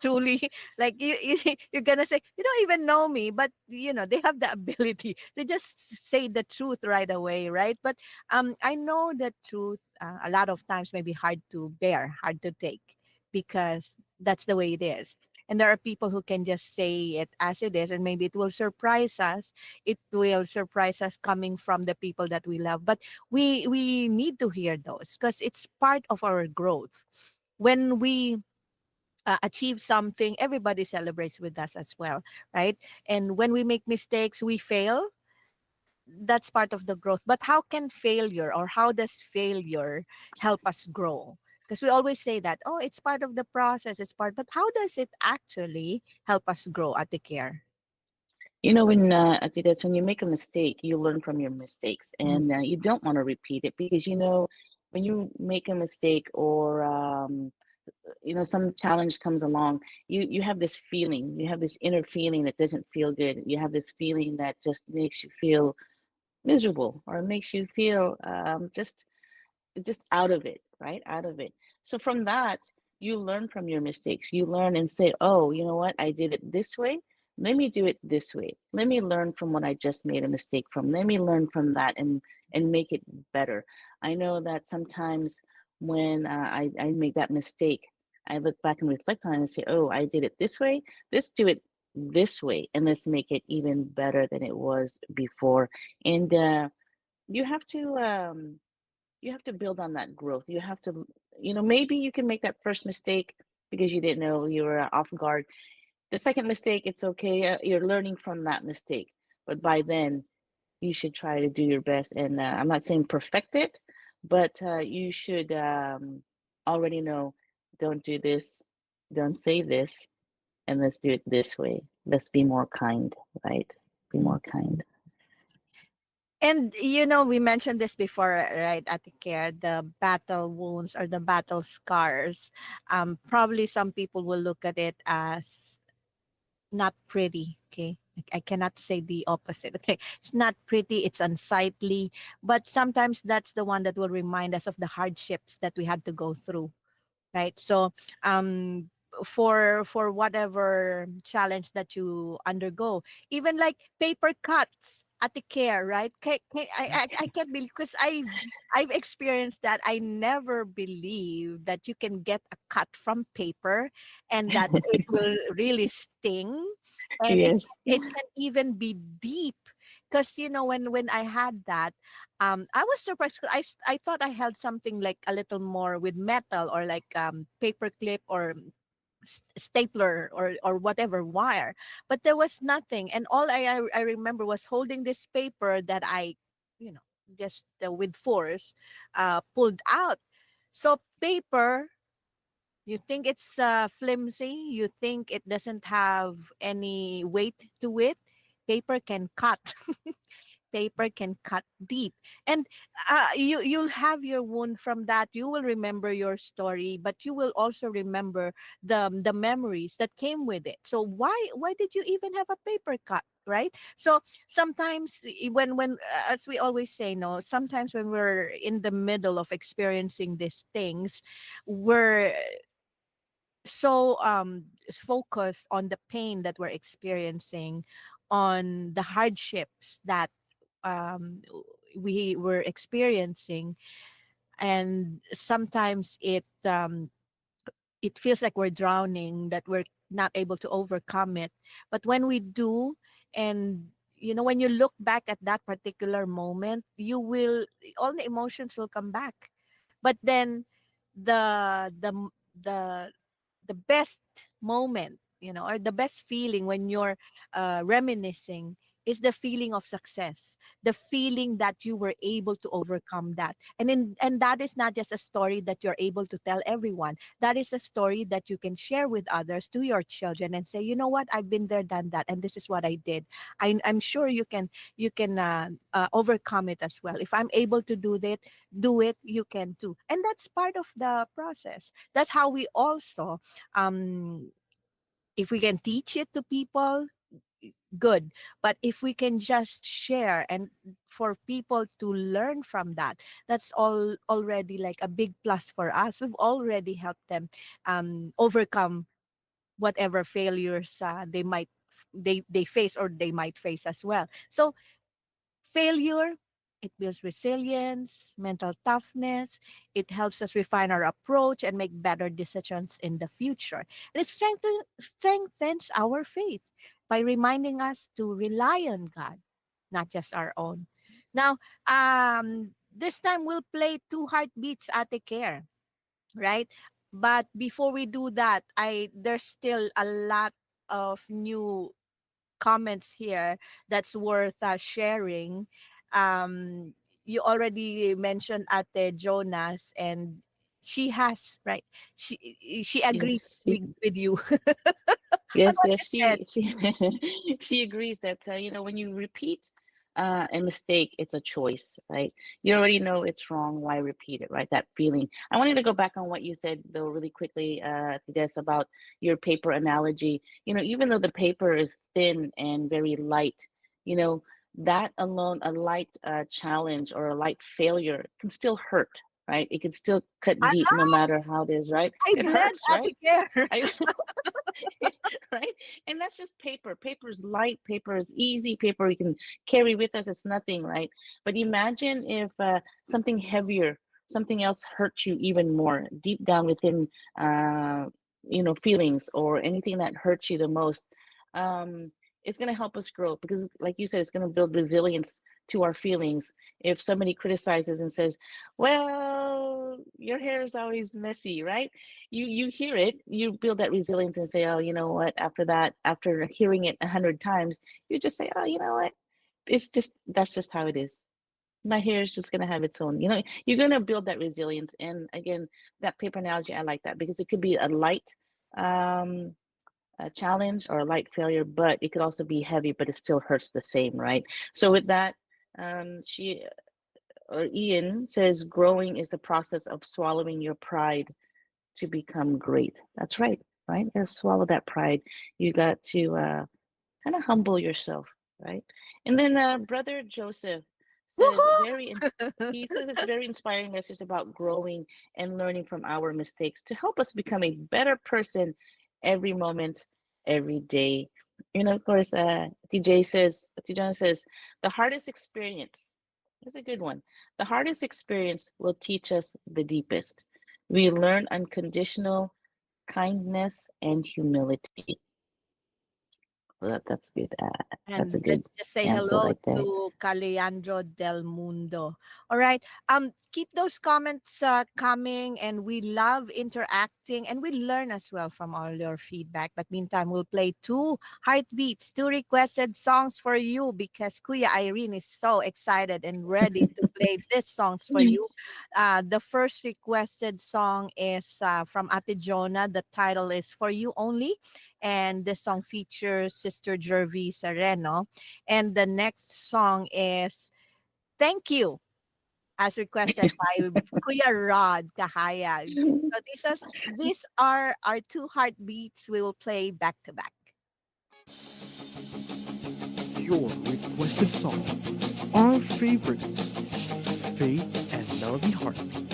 truly like you're gonna say you don't even know me, but you know they have the ability to just say the truth right away, right? But I know the truth a lot of times may be hard to bear, hard to take, because that's the way it is. And there are people who can just say it as it is, and maybe it will surprise us. It will surprise us coming from the people that we love. But we need to hear those because it's part of our growth. When we achieve something, everybody celebrates with us as well, right? And when we make mistakes, we fail. That's part of the growth. But how can failure, or how does failure help us grow? Because we always say that, oh, it's part of the process, it's part, but how does it actually help us grow at the care? When Adidas, when you make a mistake, you learn from your mistakes, Mm, and you don't want to repeat it because when you make a mistake or some challenge comes along, you have this feeling, you have this inner feeling that doesn't feel good. You have this feeling that just makes you feel miserable or makes you feel just out of it, right? Out of it. So from that, you learn from your mistakes. You learn and say, oh, you know what? I did it this way. let me do it this way. Let me learn from what I just made a mistake from. Let me learn from that and make it better. I know that sometimes when I make that mistake, I look back and reflect on it and say, oh, I did it this way. Let's do it this way, and let's make it even better than it was before. And you have to build on that growth. You have to, maybe you can make that first mistake because you didn't know, you were off guard. The second mistake, it's okay. You're learning from that mistake. But by then, you should try to do your best. And I'm not saying perfect it, but you should already know, don't do this, don't say this, and let's do it this way. Let's be more kind, right? Be more kind. And we mentioned this before, right, Ate Care, the battle wounds or the battle scars. Probably some people will look at it as not pretty. Okay. I cannot say the opposite. Okay. It's not pretty, it's unsightly, but sometimes that's the one that will remind us of the hardships that we had to go through, right? So for whatever challenge that you undergo, even like paper cuts at the care, right? I can't believe, because I've experienced that. I never believed that you can get a cut from paper and that it will really sting, and it Yes. it can even be deep. Because when I had that, I was surprised. 'Cause I thought I held something like a little more with metal, or like paper clip, or stapler, or whatever wire, but there was nothing. And all I remember was holding this paper that I, you know just with force pulled out. So paper, you think it's flimsy, you think it doesn't have any weight to it. Paper can cut. Paper can cut deep, and you'll have your wound from that. You will remember your story, but you will also remember the memories that came with it. So why did you even have a paper cut, right? So sometimes, when as we always say, no, sometimes when we're in the middle of experiencing these things, we're so focused on the pain that we're experiencing, on the hardships that we were experiencing, and sometimes it feels like we're drowning, that we're not able to overcome it. But when we do, and when you look back at that particular moment, you will all the emotions will come back. But then the the the the best moment, or the best feeling when you're reminiscing, is the feeling of success, the feeling that you were able to overcome that. And that is not just a story that you're able to tell everyone. That is a story that you can share with others, to your children, and say, you know what, I've been there, done that, and this is what I did. I'm sure you can overcome it as well. If I'm able to do it, you can too. And that's part of the process. That's how we also, if we can teach it to people, good. But if we can just share, and for people to learn from that, that's all already like a big plus for us. We've already helped them overcome whatever failures they face, or they might face as well. So failure, it builds resilience, mental toughness. It helps us refine our approach and make better decisions in the future. And it strengthens our faith by reminding us to rely on God, not just our own. Now, this time we'll play Two Heartbeats at a Care, right? But before we do that, there's still a lot of new comments here that's worth sharing. You already mentioned Ate Jonas, and she has, right. She agrees Yes. with you. On Yes, what yes, you said. she she agrees that when you repeat a mistake, it's a choice, right? You already know it's wrong. Why repeat it, right? That feeling. I wanted to go back on what you said though, really quickly, Des, about your paper analogy. Even though the paper is thin and very light, you know, that alone, a light challenge or a light failure can still hurt, right? It can still cut I, deep, no matter how it is, right? I It bled hurts, right? Ate Care. I right? And that's just paper. Paper is light, paper is easy, paper we can carry with us. It's nothing, right? But imagine if something heavier, something else hurt you even more deep down within, feelings or anything that hurts you the most. Um, it's going to help us grow because, like you said, it's going to build resilience to our feelings. If somebody criticizes and says, well, your hair is always messy, right? You hear it, you build that resilience and say, oh, you know what, after that, after hearing it 100 times, you just say, oh, you know what, that's just how it is. My hair is just going to have its own, you're going to build that resilience. And again, that paper analogy, I like that because it could be a light um a challenge or a light failure, but it could also be heavy, but it still hurts the same, right? So with that, she or Ian says, growing is the process of swallowing your pride to become great. That's right, right? You gotta swallow that pride. You got to kind of humble yourself, right? And then Brother Joseph says, he says it's very inspiring message about growing and learning from our mistakes to help us become a better person every moment, every day. Of course, TJ says, the hardest experience is a good one. The hardest experience will teach us the deepest. We learn unconditional kindness and humility. Well, that's good. That's a And good let's just say answer hello right there. to Caleandro Del Mundo. All right. Keep those comments coming, and we love interacting, and we learn as well from all your feedback. But meantime, we'll play two heartbeats, two requested songs for you because Kuya Irene is so excited and ready to play these songs for you. The first requested song is from Ate Jonah. The title is For You Only, and the song features Sister Jervie Sereno. And the next song is Thank You, as requested by Kuya Rod Kahaya. So these are our two heartbeats we will play back to back. Your requested song. Our favorites. Faith and Melody Heartbeats.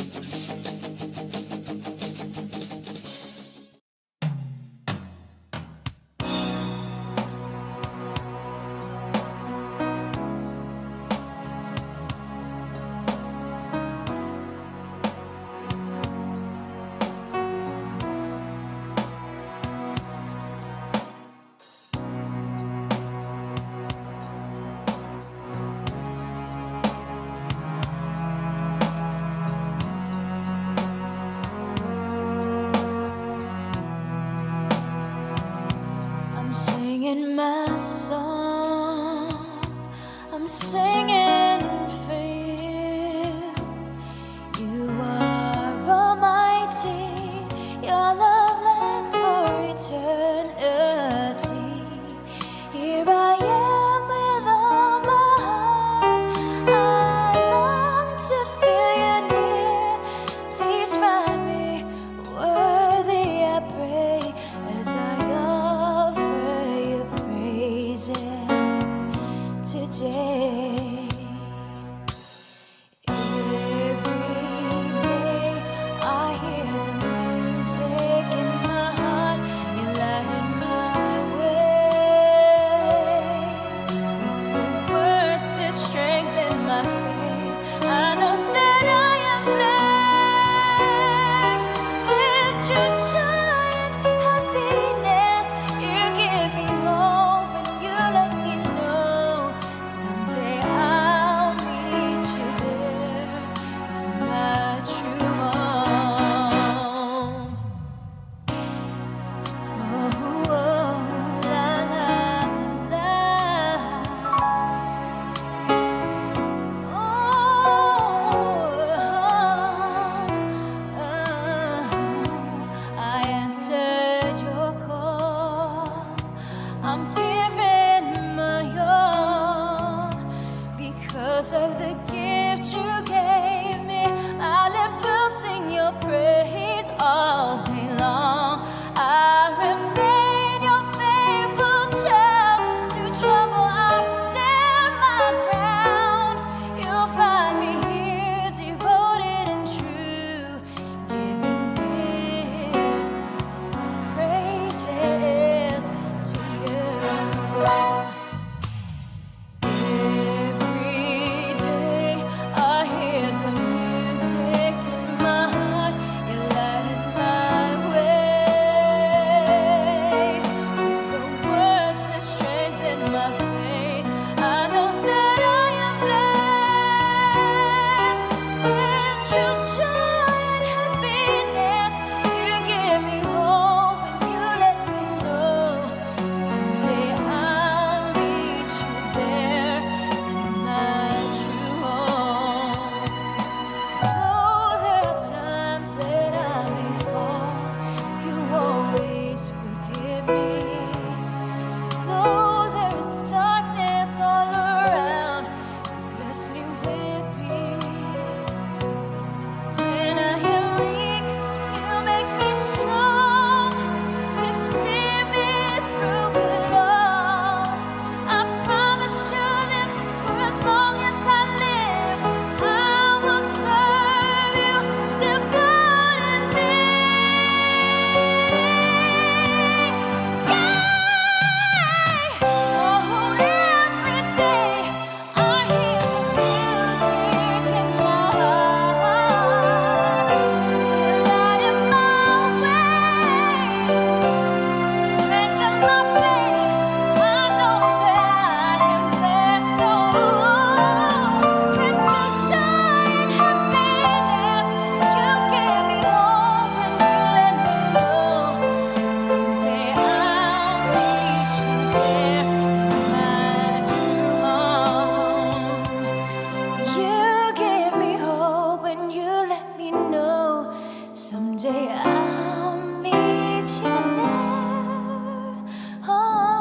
Someday I'll meet you there, oh,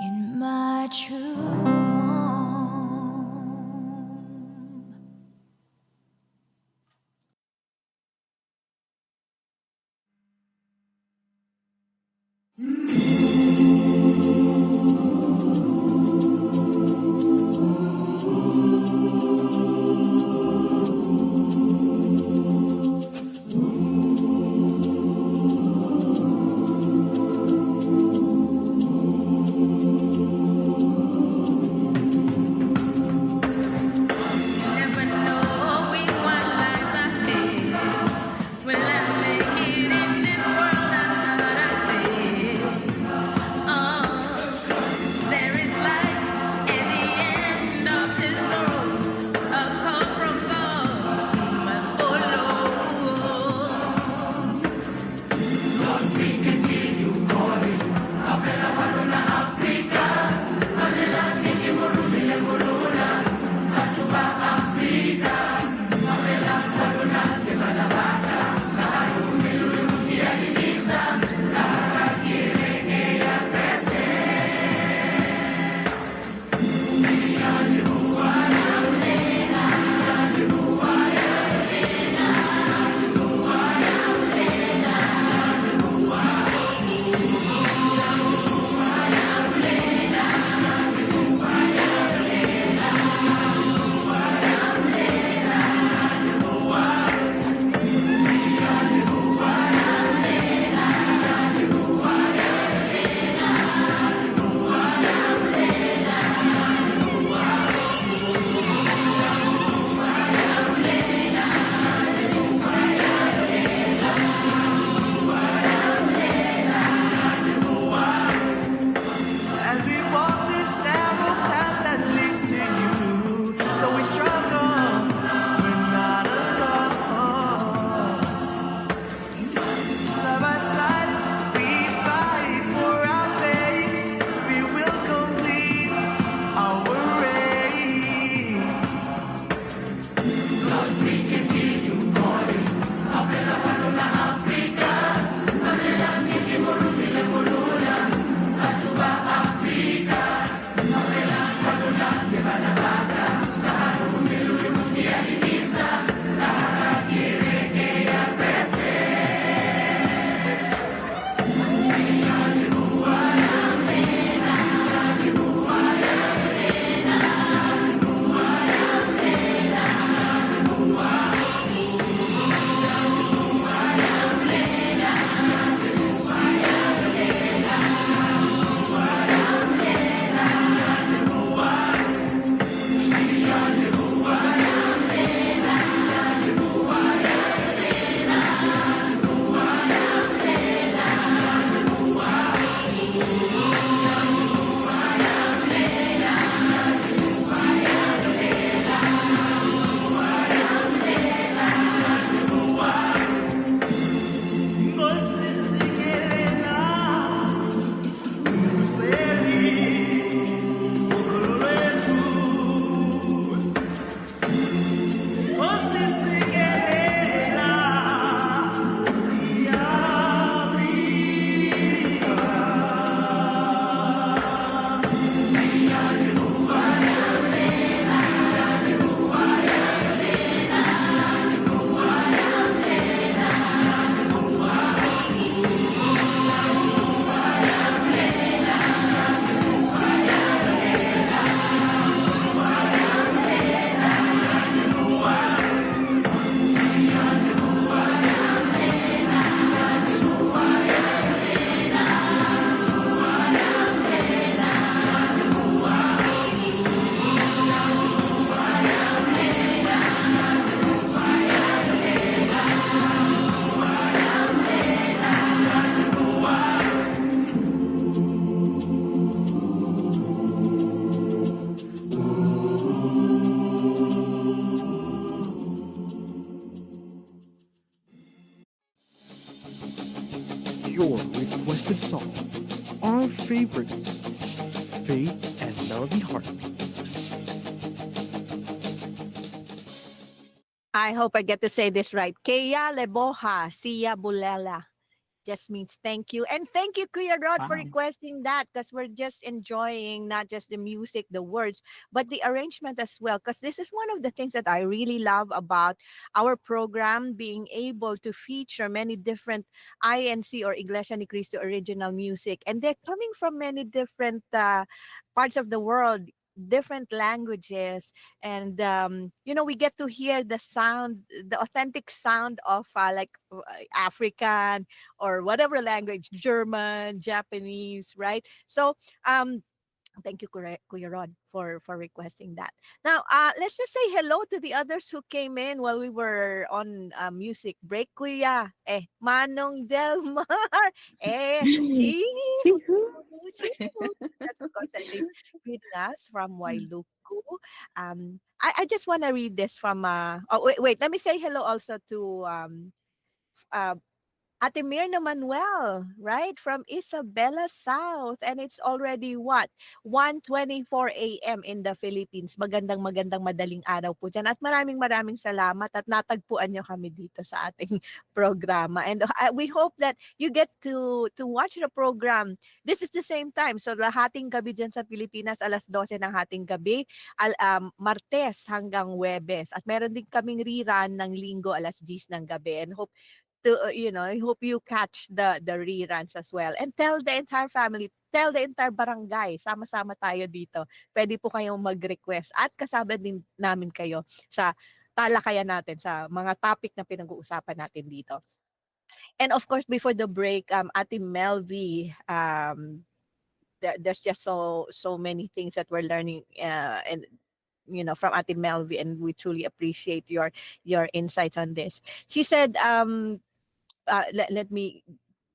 in my true home. your requested song, our favorites, Faith and Melody Heartbeats. I hope I get to say this right. Kea leboha, siya bulela. Just means thank you. And thank you, Kuya Rod, for Wow. requesting that, because we're just enjoying not just the music, the words, but the arrangement as well. Because this is one of the things that I really love about our program, being able to feature many different INC or Iglesia Ni Cristo original music. And they're coming from many different parts of the world, different languages, and we get to hear the sound, the authentic sound of African or whatever language, German, Japanese, right? So thank you, Kuya Rod, for requesting that. Now, let's just say hello to the others who came in while we were on music break. Kuya, Manong Delmar, Chihu, Chihu. Chihu. That's of course that is greeting us from Wailuku. I just want to read this from. Wait. Let me say hello also to uh, Ate Mirna Manuel, right? From Isabela South. And it's already what? 1:24 a.m. in the Philippines. Magandang madaling araw po dyan. At maraming salamat at natagpuan nyo kami dito sa ating programa. And we hope that you get to watch the program. This is the same time. So lahating gabi dyan sa Pilipinas, alas 12 ng hating gabi, Martes hanggang Webes. At meron din kaming rerun ng Linggo, alas 10 ng gabi. And hope I hope you catch the reruns as well. And tell the entire family, tell the entire barangay, sama-sama tayo dito. Pwede po kayong mag-request at kasama din namin kayo sa talakayan natin sa mga topic na pinag-uusapan natin dito. And of course, before the break, Ate Melvi, there's just so many things that we're learning and from Ate Melvi, and we truly appreciate your insights on this. She said, let me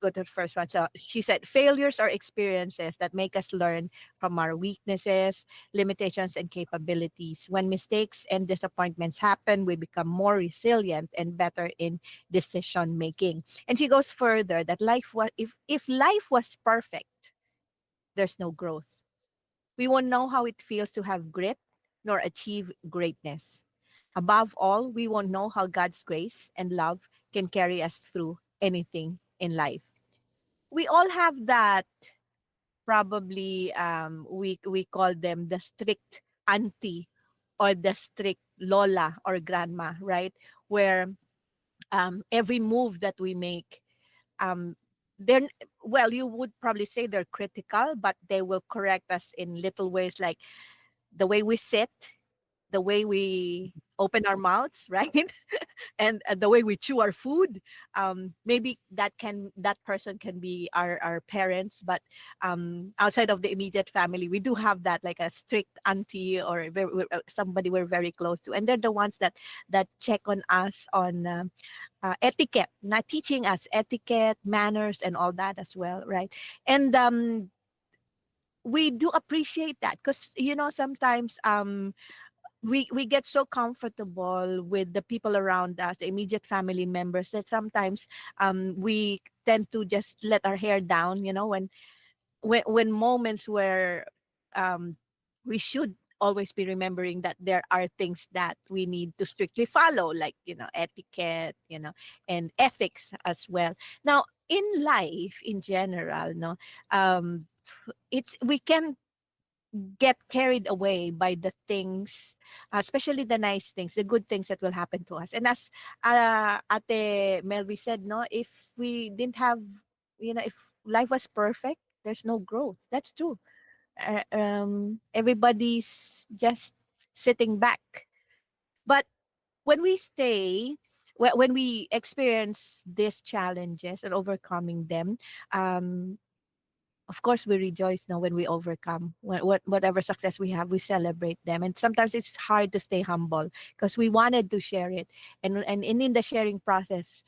go to the first one. So she said, failures are experiences that make us learn from our weaknesses, limitations, and capabilities. When mistakes and disappointments happen, we become more resilient and better in decision making. And she goes further that if life was perfect, there's no growth. We won't know how it feels to have grit nor achieve greatness. Above all, we won't know how God's grace and love can carry us through anything in life. We all have that, probably we call them the strict auntie or the strict lola or grandma, right? Where every move that we make, they're, well, you would probably say they're critical, but they will correct us in little ways, like the way we sit, the way we open our mouths, right? And the way we chew our food. Maybe that person can be our parents, but outside of the immediate family, we do have that, like a strict auntie or somebody we're very close to, and they're the ones that check on us on etiquette, not teaching us etiquette, manners, and all that as well, right? And we do appreciate that, because sometimes we get so comfortable with the people around us, the immediate family members, that sometimes we tend to just let our hair down, when moments where we should always be remembering that there are things that we need to strictly follow, like etiquette, and ethics as well. Now, in life in general, no, we can get carried away by the things, especially the nice things, the good things that will happen to us. And as Ate Melvi said, no, if we didn't have, if life was perfect, there's no growth. That's true. Everybody's just sitting back. But when we when we experience these challenges and overcoming them, of course we rejoice now when we overcome whatever success we have. We celebrate them, and sometimes it's hard to stay humble because we wanted to share it, and in the sharing process,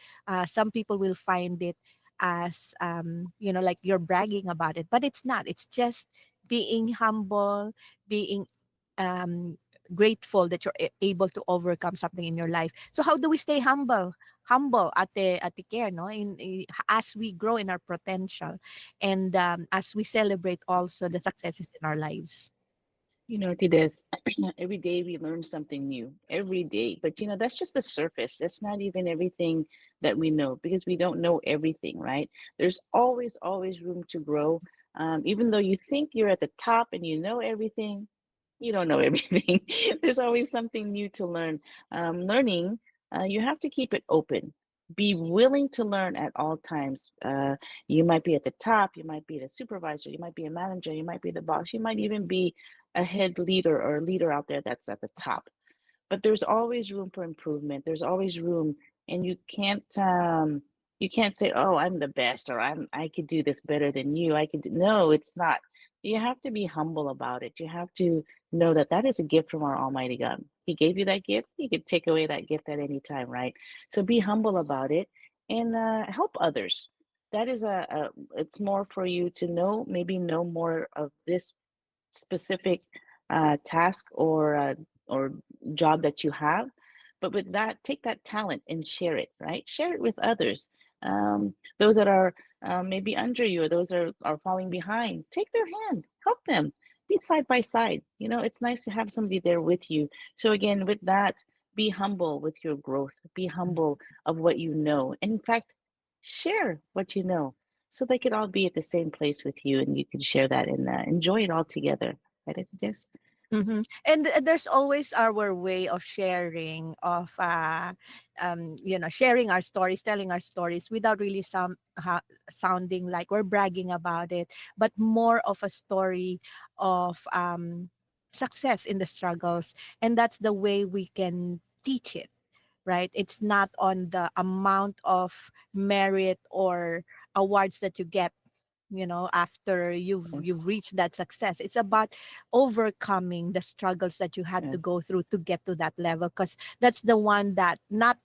some people will find it as like you're bragging about it, but it's not. It's just being humble, being grateful that you're able to overcome something in your life. So how do we stay humble at the care, no, as we grow in our potential, and as we celebrate also the successes in our lives? It is every day we learn something new every day. But that's just the surface. That's not even everything that we know because we don't know everything, right? There's always room to grow. Even though you think you're at the top and you know everything, you don't know everything. There's always something new to learn. Learning, you have to keep it open. Be willing to learn at all times. You might be at the top, you might be the supervisor, you might be a manager, you might be the boss, you might even be a head leader or a leader out there that's at the top, but there's always room for improvement. There's always room, and you can't say, "Oh, I'm the best," or I could do this better than you. No, it's not. You have to be humble about it. You have to know that that is a gift from our Almighty God. He gave you that gift. He could take away that gift at any time, right? So be humble about it and help others. That is it's more for you to maybe know more of this specific task or job that you have. But with that, take that talent and share it, right? Share it with others. Those that are maybe under you or those that are falling behind, take their hand, help them, be side by side. It's nice to have somebody there with you. So again, with that, be humble with your growth, be humble of what you know. And in fact, share what you know so they could all be at the same place with you and you can share that and enjoy it all together. Right, it is. And there's always our way of sharing, sharing our stories, telling our stories without really sounding like we're bragging about it, but more of a story of success in the struggles. And that's the way we can teach it, right? It's not on the amount of merit or awards that you get, after you've Yes, reached that success. It's about overcoming the struggles that you had to yes, go through to get to that level, because that's the one that not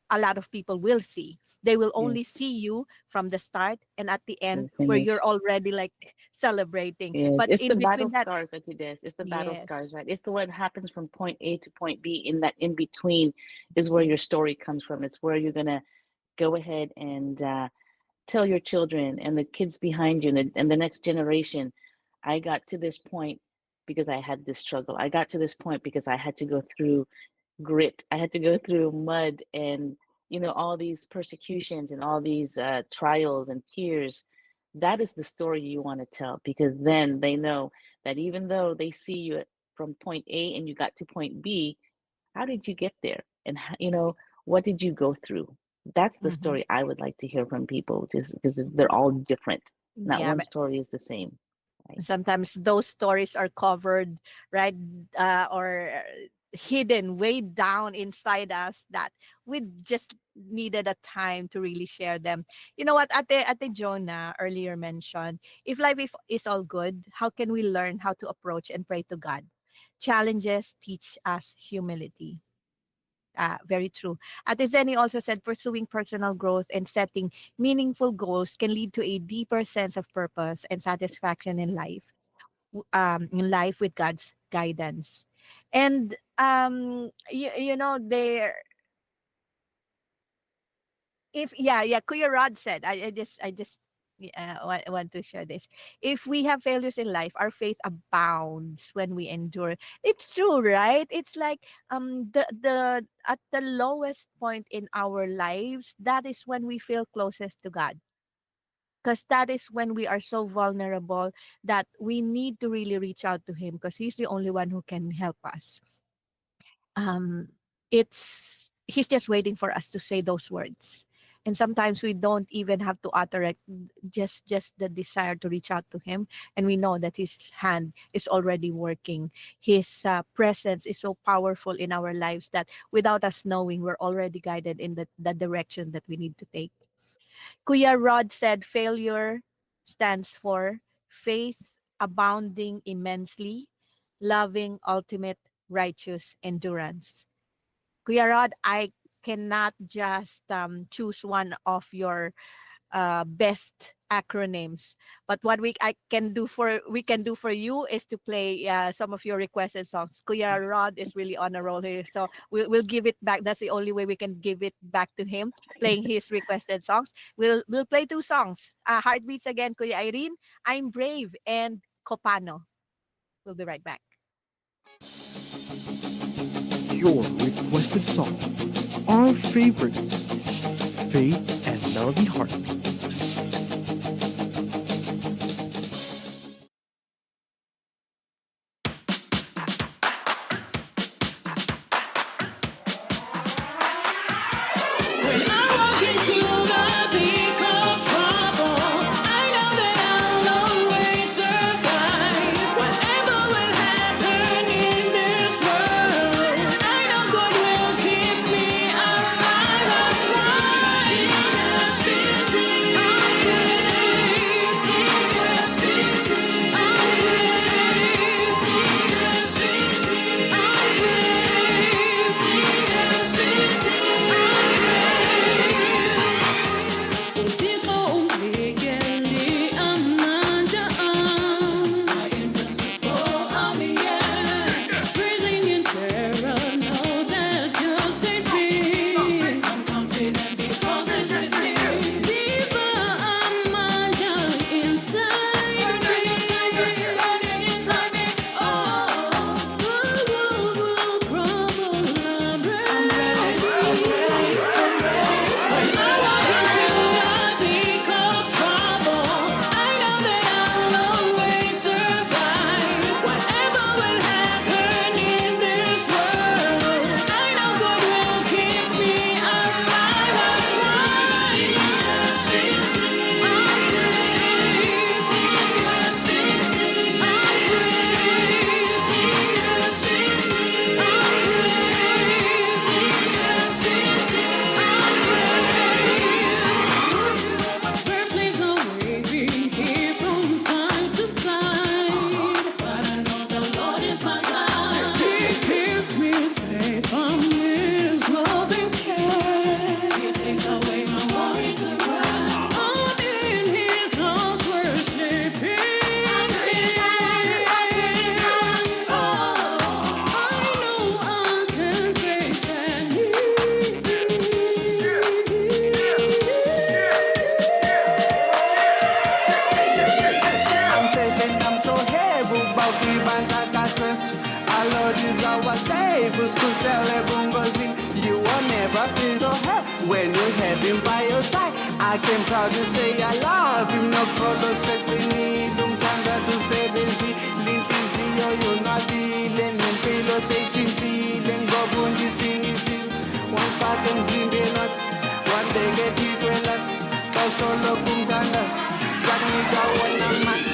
a lot of people will see. They will only yes. see you from the start and at the end To where you're finish. already like celebrating, Yes, but it's the in battle between that. scars that it is. It's the battle Yes. scars, right? It's the what happens from point A to point B. In that in between is where your story comes from. It's where you're gonna go ahead and tell your children and the kids behind you and the next generation. I got to this point because I had this struggle. I got to this point because I had to go through grit. I had to go through mud and all these persecutions and all these trials and tears. That is the story you want to tell because then they know that even though they see you from point A and you got to point B, how did you get there? And what did you go through? That's the Hmm. story I would like to hear from people, just because they're all different. Not Yeah, one but story is the same, right? sometimes those stories are covered, right, or hidden way down inside us that we just needed a time to really share them. You know what, Ate Jonah earlier mentioned, if life is all good, how can we learn how to approach and pray to God? Challenges teach us humility. Very true. Ate Zenny also said pursuing personal growth and setting meaningful goals can lead to a deeper sense of purpose and satisfaction in life, with God's guidance. And there, if yeah, Kuya Rod said, I just want to share this. If we have failures in life, our faith abounds when we endure. It's true, right? It's like the at the lowest point in our lives, that is when we feel closest to God, because that is when we are so vulnerable that we need to really reach out to Him, because He's the only one who can help us. um it's He's just waiting for us to say those words, and sometimes we don't even have to utter it. Just the desire to reach out to Him, and we know that His hand is already working. His presence is so powerful in our lives that without us knowing, we're already guided in the direction that we need to take. Kuya Rod said failure stands for faith abounding immensely, loving ultimate righteous endurance. Kuya Rod, I cannot just choose one of your best acronyms, but what we can do for you is to play some of your requested songs. Kuya Rod is really on a roll here, so we'll give it back. That's the only way we can give it back to him, playing his requested songs. We'll play two songs. Heartbeats again, Kuya Irene. I'm Brave and Copano. We'll be right back. Your requested song, our favorites, Faith and Melody Heartbeats. When I walk into the thick of trouble, I know that I'll always survive. Whatever will happen in this world, I know God will keep me alive. That's why He has been good. I'm brave. He has been good. I'm brave. He has been good. I'm brave. He has been good. You will never feel so happy when you have him by your side. I can proudly say I love him. No color setting umtanda to CEBSI linhliziyo yonwabile nempilo seyitshintshile ngobundi singisile wamfaka emzimbeni wakhe wambeka ephikweni lakhe kawusoloku umthandaza sakunika wona mani.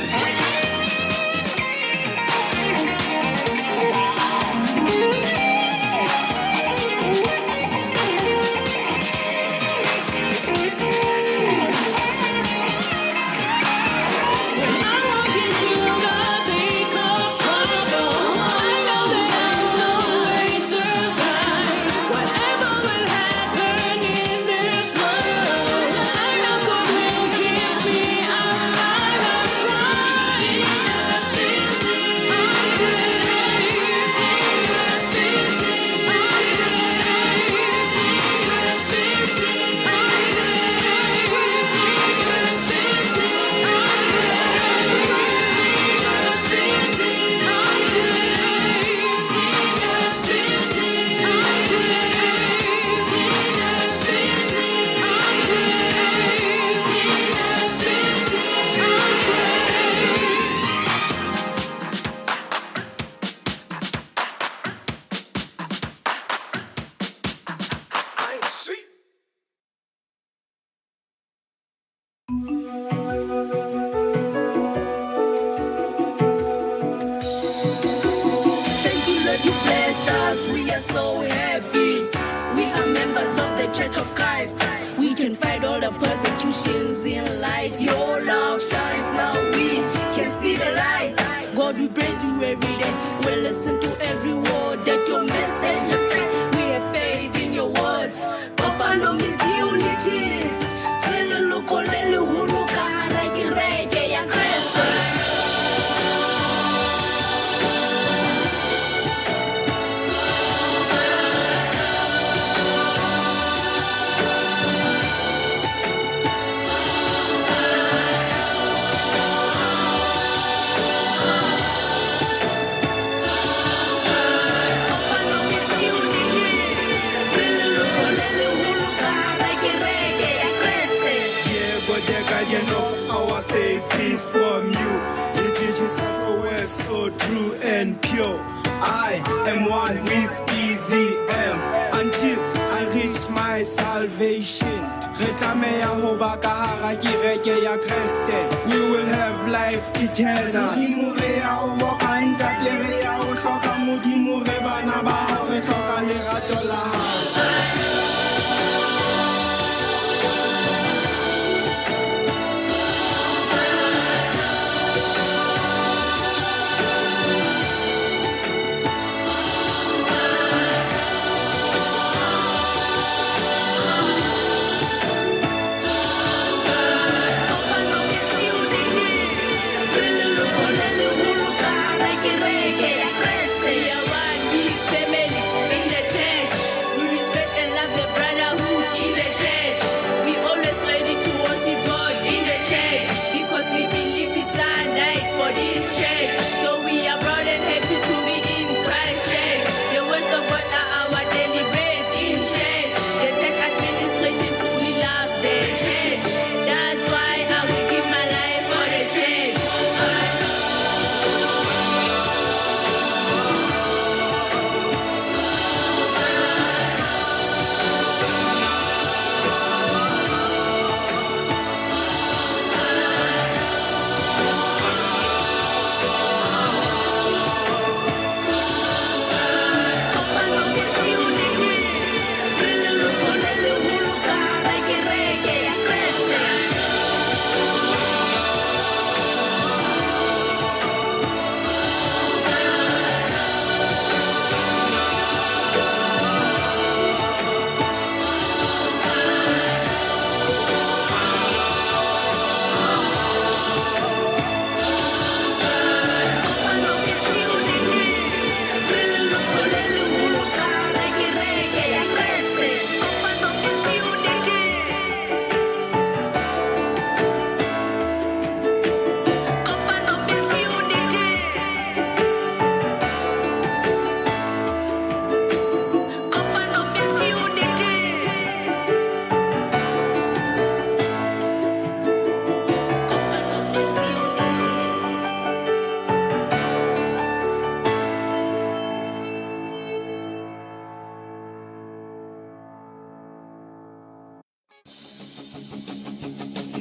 guardian of our faith is from you. He teaches us a word so true and pure. I am one with EVM until I reach my salvation. Re tlameha ho ba ka hara kereke ya Kriste. We will have life eternal. Modimo re ya o boka ntate, re ya o hloka Modimo, re bana ba hao, re hloka lerato la hao.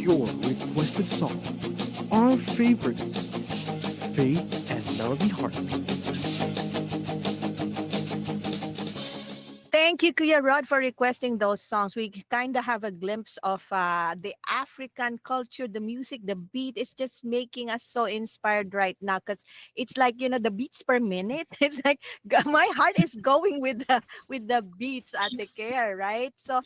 Your requested song, our favorites, Faith and Melody Heartbeats. Thank you, Kuya Rod, for requesting those songs. We kind of have a glimpse of the African culture, the music, the beat is just making us so inspired right now because it's like, the beats per minute. It's like my heart is going with the beats at the care, right? So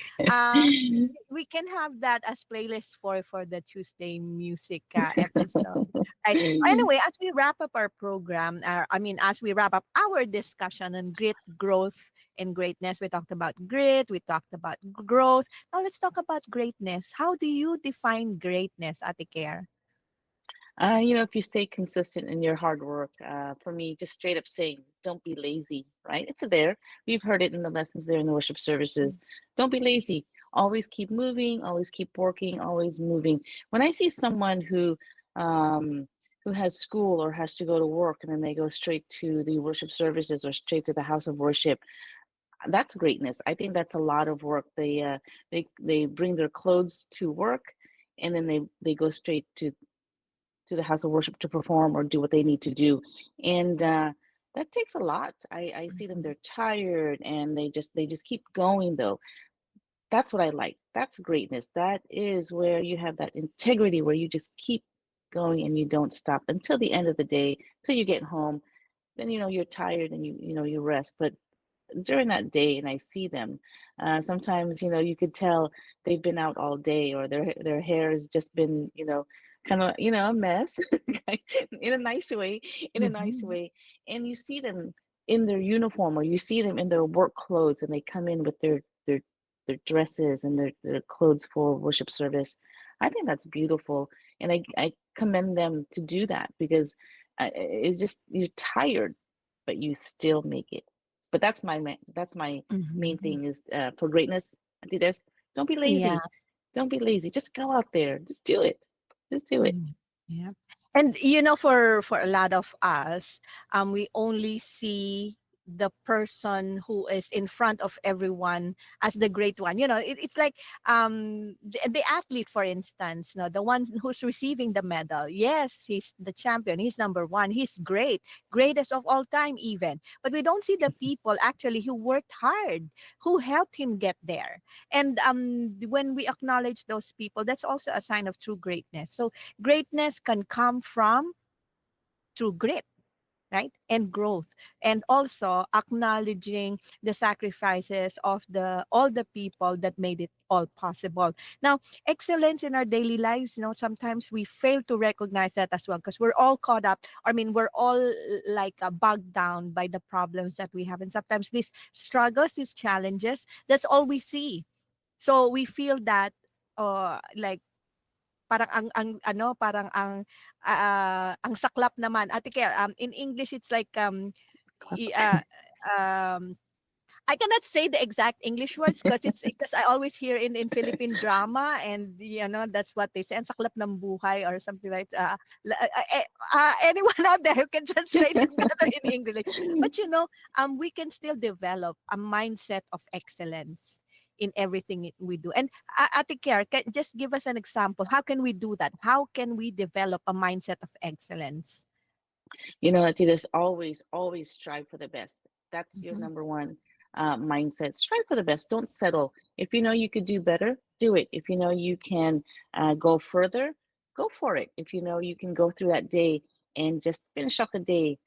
we can have that as playlist for the Tuesday music episode. Right. Anyway, as we wrap up our program, as we wrap up our discussion on grit, growth, and greatness, we talked about grit, we talked about growth. Now let's talk about greatness. How do you define greatness, Ate Care? If you stay consistent in your hard work, for me, just straight up saying, don't be lazy, right? It's there. We've heard it in the lessons there in the worship services. Don't be lazy. Always keep moving, always keep working, always moving. When I see someone who has school or has to go to work and then they go straight to the worship services or straight to the house of worship, that's greatness. I think that's a lot of work. They bring their clothes to work and then they go straight to the house of worship to perform or do what they need to do, and that takes a lot. I see them, they're tired and they just keep going though. That's what I like. That's greatness. That is where you have that integrity where you just keep going and you don't stop until the end of the day, till you get home. Then you're tired and you rest, but during that day and I see them, sometimes you could tell they've been out all day or their hair has just been kind of a mess in a nice way, and you see them in their uniform or you see them in their work clothes and they come in with their dresses and their clothes for worship service. I think that's beautiful, and I commend them to do that because it's just, you're tired but you still make it. But that's my main thing is for greatness. Don't be lazy. Yeah. Don't be lazy. Just go out there. Just do it. Just do it. Yeah. And for a lot of us, we only see the person who is in front of everyone as the great one. It's like the athlete, for instance, the one who's receiving the medal. Yes, he's the champion. He's number one. He's great, greatest of all time, even. But we don't see the people actually who worked hard, who helped him get there. And when we acknowledge those people, that's also a sign of true greatness. So greatness can come from through grit, right, and growth, and also acknowledging the sacrifices of the all the people that made it all possible. Now, excellence in our daily lives, sometimes we fail to recognize that as well, because we're all caught up. I mean, we're all like bogged down by the problems that we have, and sometimes these struggles, these challenges, that's all we see. So we feel that like parang ang saklap naman. Ate Care, in English it's like i- uh, um I cannot say the exact English words because I always hear in Philippine drama, and that's what they say, ang saklap ng buhay or something like anyone out there who can translate it better in English. But we can still develop a mindset of excellence in everything we do. And Ate Care, just give us an example. How can we do that? How can we develop a mindset of excellence? There's always strive for the best. That's your Mhm. number one mindset. Strive for the best. Don't settle. If you know you could do better, do it. If you know you can go further, go for it. If you know you can go through that day and just finish off the day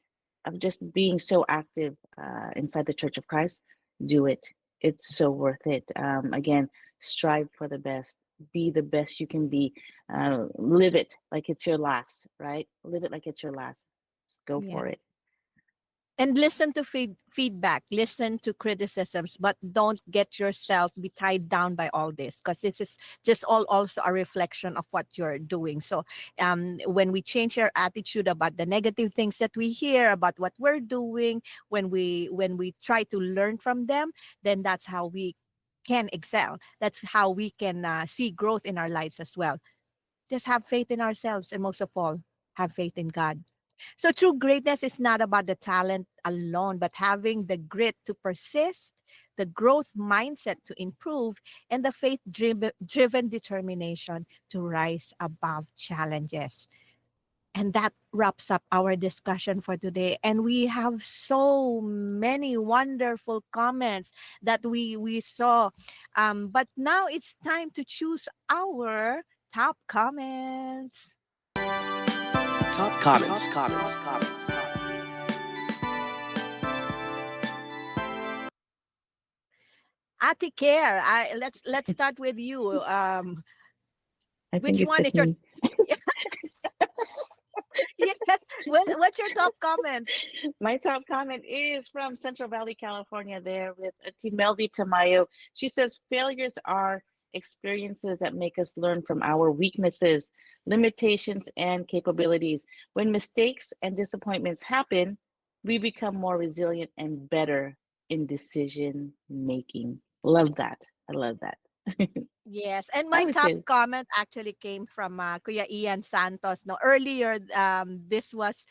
of just being so active inside the Church of Christ, do it. It's so worth it. Again, strive for the best. Be the best you can be. Live it like it's your last, right? Live it like it's your last. Just go Yeah. for it. And listen to feedback, listen to criticisms, but don't get yourself be tied down by all this, because this is just all also a reflection of what you're doing. So when we change our attitude about the negative things that we hear about what we're doing, when we try to learn from them, then that's how we can excel. That's how we can see growth in our lives as well. Just have faith in ourselves, and most of all, have faith in God. So true greatness is not about the talent alone, but having the grit to persist, the growth mindset to improve, and the faith driven determination to rise above challenges. And that wraps up our discussion for today. And we have so many wonderful comments that we saw. But now it's time to choose our top comments. Top comments. Ati Care, let's start with you. I think Which it's one just is your me. yeah? Well, what's your top comment? My top comment is from Central Valley, California, there with Timelvi Tamayo. She says, failures are experiences that make us learn from our weaknesses, limitations, and capabilities. When mistakes and disappointments happen, we become more resilient and better in decision making. Love that. I love that. Yes, and That my was top good. comment actually came from Kuya Ian Santos. No, earlier, this was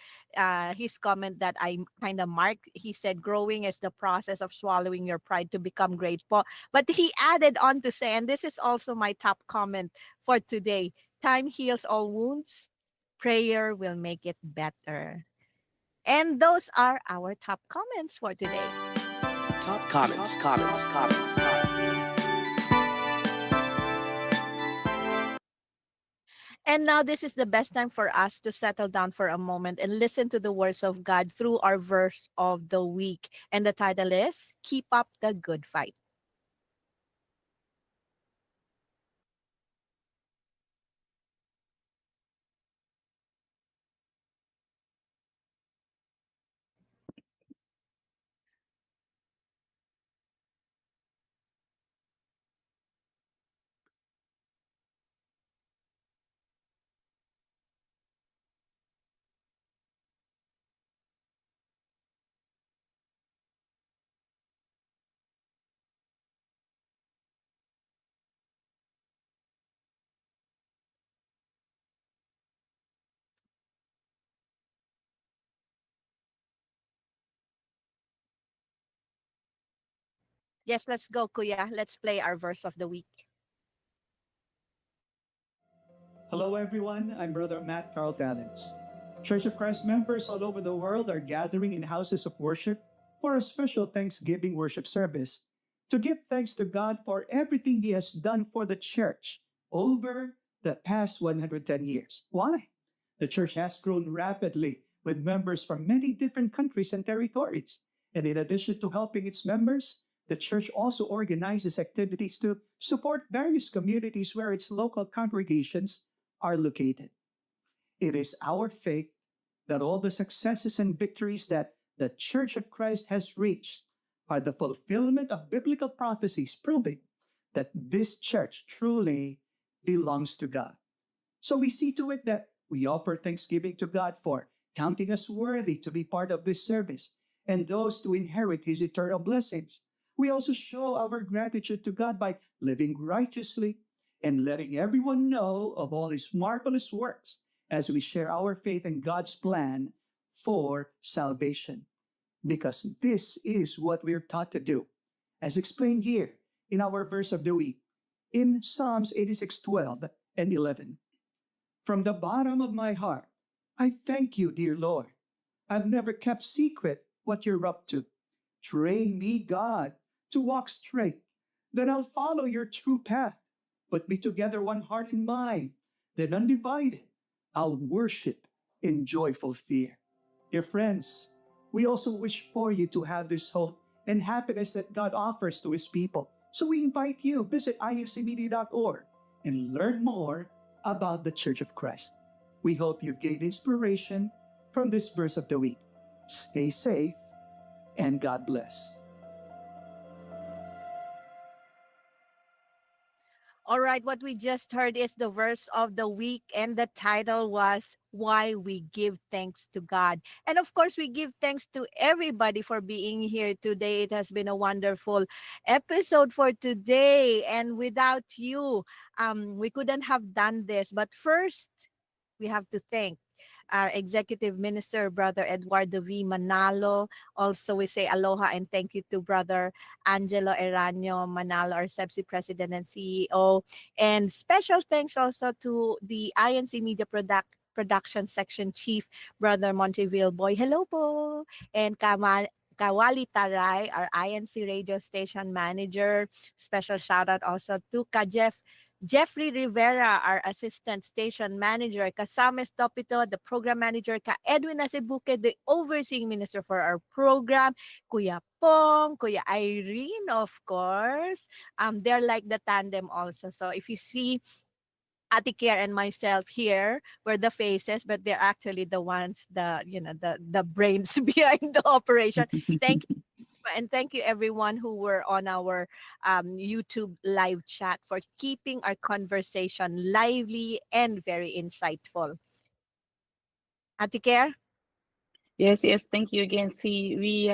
his comment that I kind of marked. He said, "Growing is the process of swallowing your pride to become grateful." But he added on to say, and this is also my top comment for today: "Time heals all wounds. Prayer will make it better." And those are our top comments for today. Top comments. And now this is the best time for us to settle down for a moment and listen to the words of God through our verse of the week. And the title is Keep Up the Good Fight. Yes, let's go, Kuya. Let's play our verse of the week. Hello, everyone. I'm Brother Matt Carl Talents. Church of Christ members all over the world are gathering in houses of worship for a special Thanksgiving worship service to give thanks to God for everything He has done for the church over the past 110 years. Why? The church has grown rapidly with members from many different countries and territories. And in addition to helping its members, the church also organizes activities to support various communities where its local congregations are located. It is our faith that all the successes and victories that the Church of Christ has reached are the fulfillment of biblical prophecies proving that this church truly belongs to God. So we see to it that we offer thanksgiving to God for counting us worthy to be part of this service and those to inherit His eternal blessings. We also show our gratitude to God by living righteously and letting everyone know of all His marvelous works as we share our faith in God's plan for salvation. Because this is what we're taught to do, as explained here in our verse of the week, in Psalms 86:12 and 11. From the bottom of my heart, I thank you, dear Lord. I've never kept secret what you're up to. Train me, God, to walk straight. Then I'll follow your true path. Put me together one heart and mind. Then undivided, I'll worship in joyful fear. Dear friends, we also wish for you to have this hope and happiness that God offers to His people. So we invite you, visit incmedia.org and learn more about the Church of Christ. We hope you've gained inspiration from this verse of the week. Stay safe and God bless. All right, what we just heard is the verse of the week, and the title was Why We Give Thanks to God. And of course, we give thanks to everybody for being here today. It has been a wonderful episode for today. And without you, we couldn't have done this. But first, we have to thank our Executive Minister, Brother Eduardo V. Manalo. Also, we say aloha and thank you to Brother Angelo Eranio Manalo, our CEBSI President and CEO. And special thanks also to the INC Media Production Section Chief, Brother Monteville Boy. Hello po. And Kawali Taray, our INC radio station manager. Special shout out also to Jeffrey Rivera, our assistant station manager, Kasames Topito, the program manager, Ka Edwin Nasibuke, the overseeing minister for our program, Kuya Pong, Kuya Irene, of course. They're like the tandem also. So if you see Ate Care and myself here, we're the faces, but they're actually the ones, the brains behind the operation. Thank you. And thank you everyone who were on our YouTube live chat for keeping our conversation lively and very insightful. Ate Care? Yes, yes. Thank you again. See, we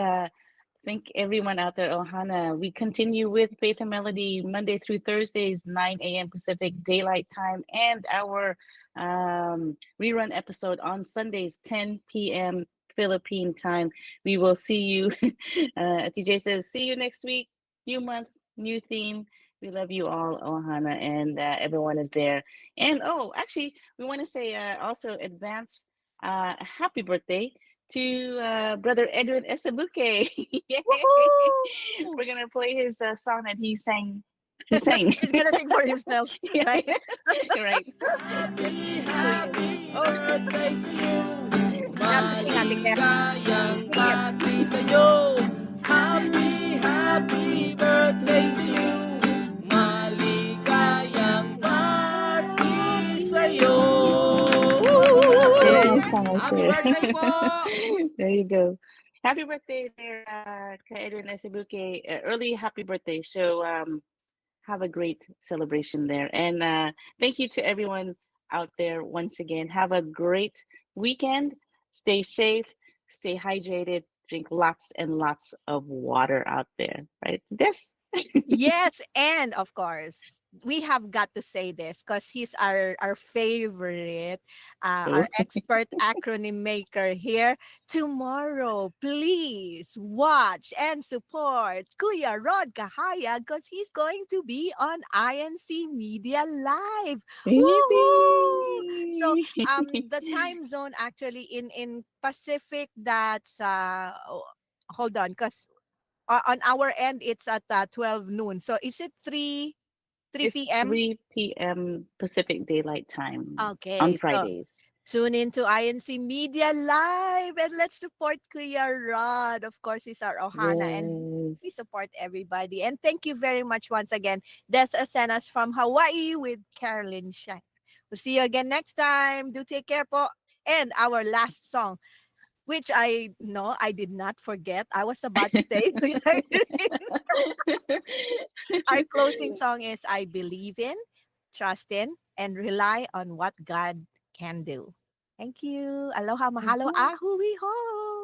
thank everyone out there, Ohana. We continue with Faith and Melody Monday through Thursdays, 9 a.m. Pacific Daylight Time, and our rerun episode on Sundays, 10 p.m. Philippine time. We will see you. TJ says, see you next week. New month, new theme. We love you all, Ohana, and everyone is there. And actually, we want to say also advance happy birthday to Brother Edwin Esabuke. We're gonna play his song that he sang. He sang. He's gonna sing for himself, right? Right. Happy birthday to you. Maligayang party sa'yo. Happy birthday to you. Maligayang party sa'yo. Happy birthday po! There you go. Happy birthday there, Edwin Esabuke. Early happy birthday. So have a great celebration there. And thank you to everyone out there once again. Have a great weekend. Stay safe, stay hydrated, drink lots and lots of water out there, right? This Yes, and of course, we have got to say this because he's our favorite, Oh. our expert acronym maker here. Tomorrow, please watch and support Kuya Rod Kahaya because he's going to be on INC Media Live. Woohoo! So, Yippee! the time zone actually in Pacific, that's hold on, because on our end it's at 12 noon, so is it 3 It's p.m? 3 p.m. Pacific Daylight Time on Okay, so Fridays. tune into INC Media Live and let's support Kuya Rod. Of course, he's our Ohana and Yes. we support everybody. And thank you very much once again, Des Asenas from Hawaii with Carolyn Shank. We'll see you again next time. Do take care po. And our last song, which I know I did not forget. I was about to say our closing song is I Believe in, Trust in, and Rely on What God Can Do. Thank you. Aloha, mahalo, Mhm. ahui ho.